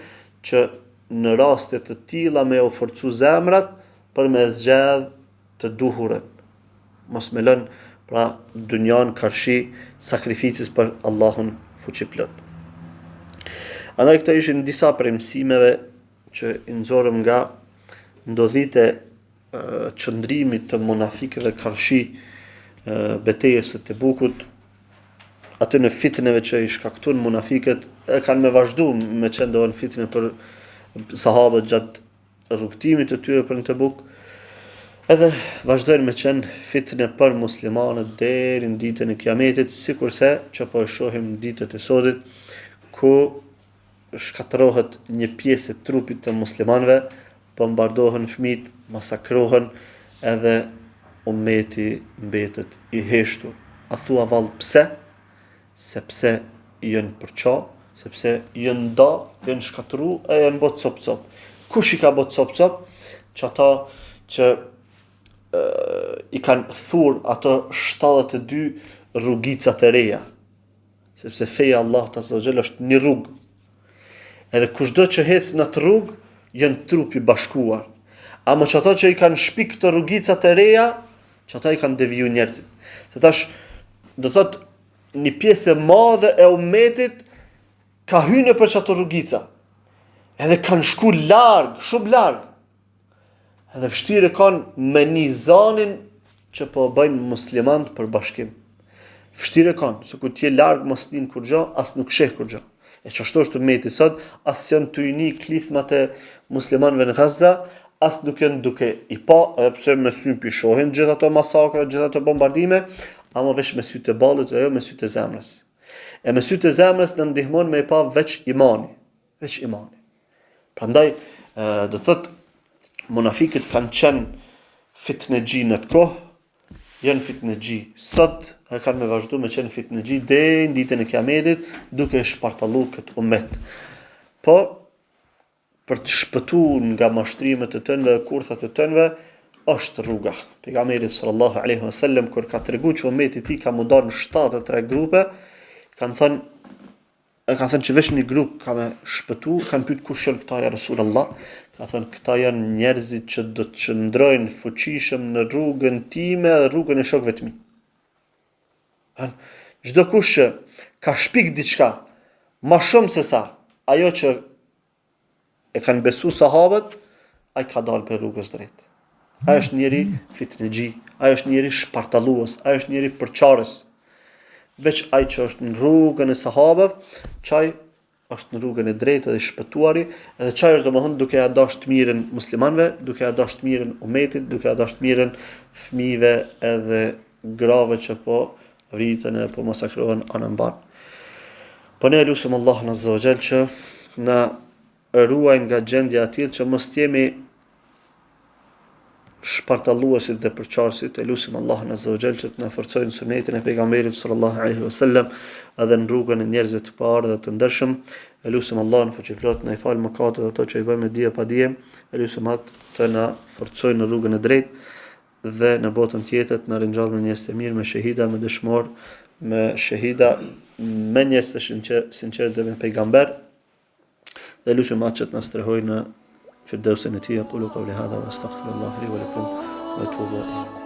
që në raste të tilla me u forcu zemrat për me zgjedh të duhurën. Mos me lën pra dunjan karshi sakrificës për Allahun fuqiplot. Andaj këto ishin disa prej mësimeve që i nxorëm nga ndodhite qëndrimit të munafikëve karshi betejës së Tebukut, aty në fitneve që i shkaktuan munafikët, kanë me vazhdu me që ndohen fitne për sahabët gjatë rrugtimit të tyre për në Tebuk, edhe vazhdojnë me qenë fitne për muslimanët deri në ditën e Kiametit, sikurse që po e shohim në ditët e sodit, ku shkatërrohet një pjesë e trupit të muslimanëve, bombardohen fëmijët, masakrohen, edhe ummeti mbetet i heshtur. A thua vallë pse? Sepse janë përqa, sepse janë nda, janë shkatru, e janë bot cop-cop. Kush i ka bot cop-cop? Që ata që i kanë thur ato 72 rrugicat e reja. Sepse feja Allah të azza është një rrugë. Edhe kushdo që hec në të rrugë, janë trupi bashkuar. Ama që ata që i kanë shpik të rrugicat e reja, që ata i kanë deviju njerëzit. Se tash, do thot, një pjesë e madhe e ummetit ka hyne për që ato rrugica. Edhe kanë shku largë, shumë largë. Edhe vështirë kanë me një zanin që po bëjnë muslimanët për bashkim. Vështirë kanë, se ku t'je largë mos njën kur gjo, as nuk sheh kur gjo. E që ashtu është ummeti sot, as janë të një klithmat e muslimanëve në Gaza, as nuk janë duke i pa, edhe pse me sy pishohin gjithë ato masakra, gjithë ato bombardime, ama veç me sytë e ballit e jo me sytë e zemrës. E me sytë e zemrës në ndihmon me i pa veç imani. Veç imani. Prandaj, do thot, munafikët kanë qenë fitnegji në të kohë, janë fitnegji sot, e kanë me vazhdu me qenë fitnegji deri në ditën e Kiametit, duke shpartallu këtë ummet. Po, për të shpëtuar nga mashtrimet e tënve, kurthat e tënve, është rruga. Pejgamberi sallallahu alaihi wasallam kur ka treguar që ummeti i tij ka mundur në 73 grupe, kanë thënë që veç një grup ka me shpëtu, kanë pyet kush janë këta ja Rasulullah, ka thënë këta janë njerëzit që do të qëndrojnë fuqishëm në rrugën time dhe rrugën e shokëve të mi. Çdo kush që ka shpik diçka më shumë se sa ajo që e kanë besu sahabët, ai ka dalë për rrugës drejt. Ai është njëri fitnexhi, ai është njëri shpartallues, ai është njëri përçarës. Veç ai që është në rrugën e sahabëve, çaj është në rrugën e drejtë dhe shpëtuari, edhe çaj është domethënë duke ja dashur të mirën muslimanëve, duke ja dashur të mirën ummetit, duke ja dashur të mirën fëmijëve edhe grave që po rriten e po masakrohen anëmban. Po ne lutem Allahun azza wa jall që na ruaj nga gjendja e tillë që mos jemi shpartalluesit dhe përçarësit. E lutim Allahun azza wa jall që të na forcojë në sunetin e pejgamberit sallallahu alaihi wasallam edhe në rrugën e njerëzve të parë dhe të ndershëm. E lutim Allahun fuqiplot na i fal mëkatet ato që i bëjmë dije pa dije. E lutim atë të na forcojë në rrugën e drejtë dhe në botën tjetër të na ringjallë me njerëz të mirë, me shahida, me dëshmor, me shahida, me njerëz të sinqert dhe me pejgamber. Dhe lutim atë që të na strehojë në firdausin e tij. Aqulu qawli hadha wa astaghfirullaha li wa lakum wa atubu ilayh.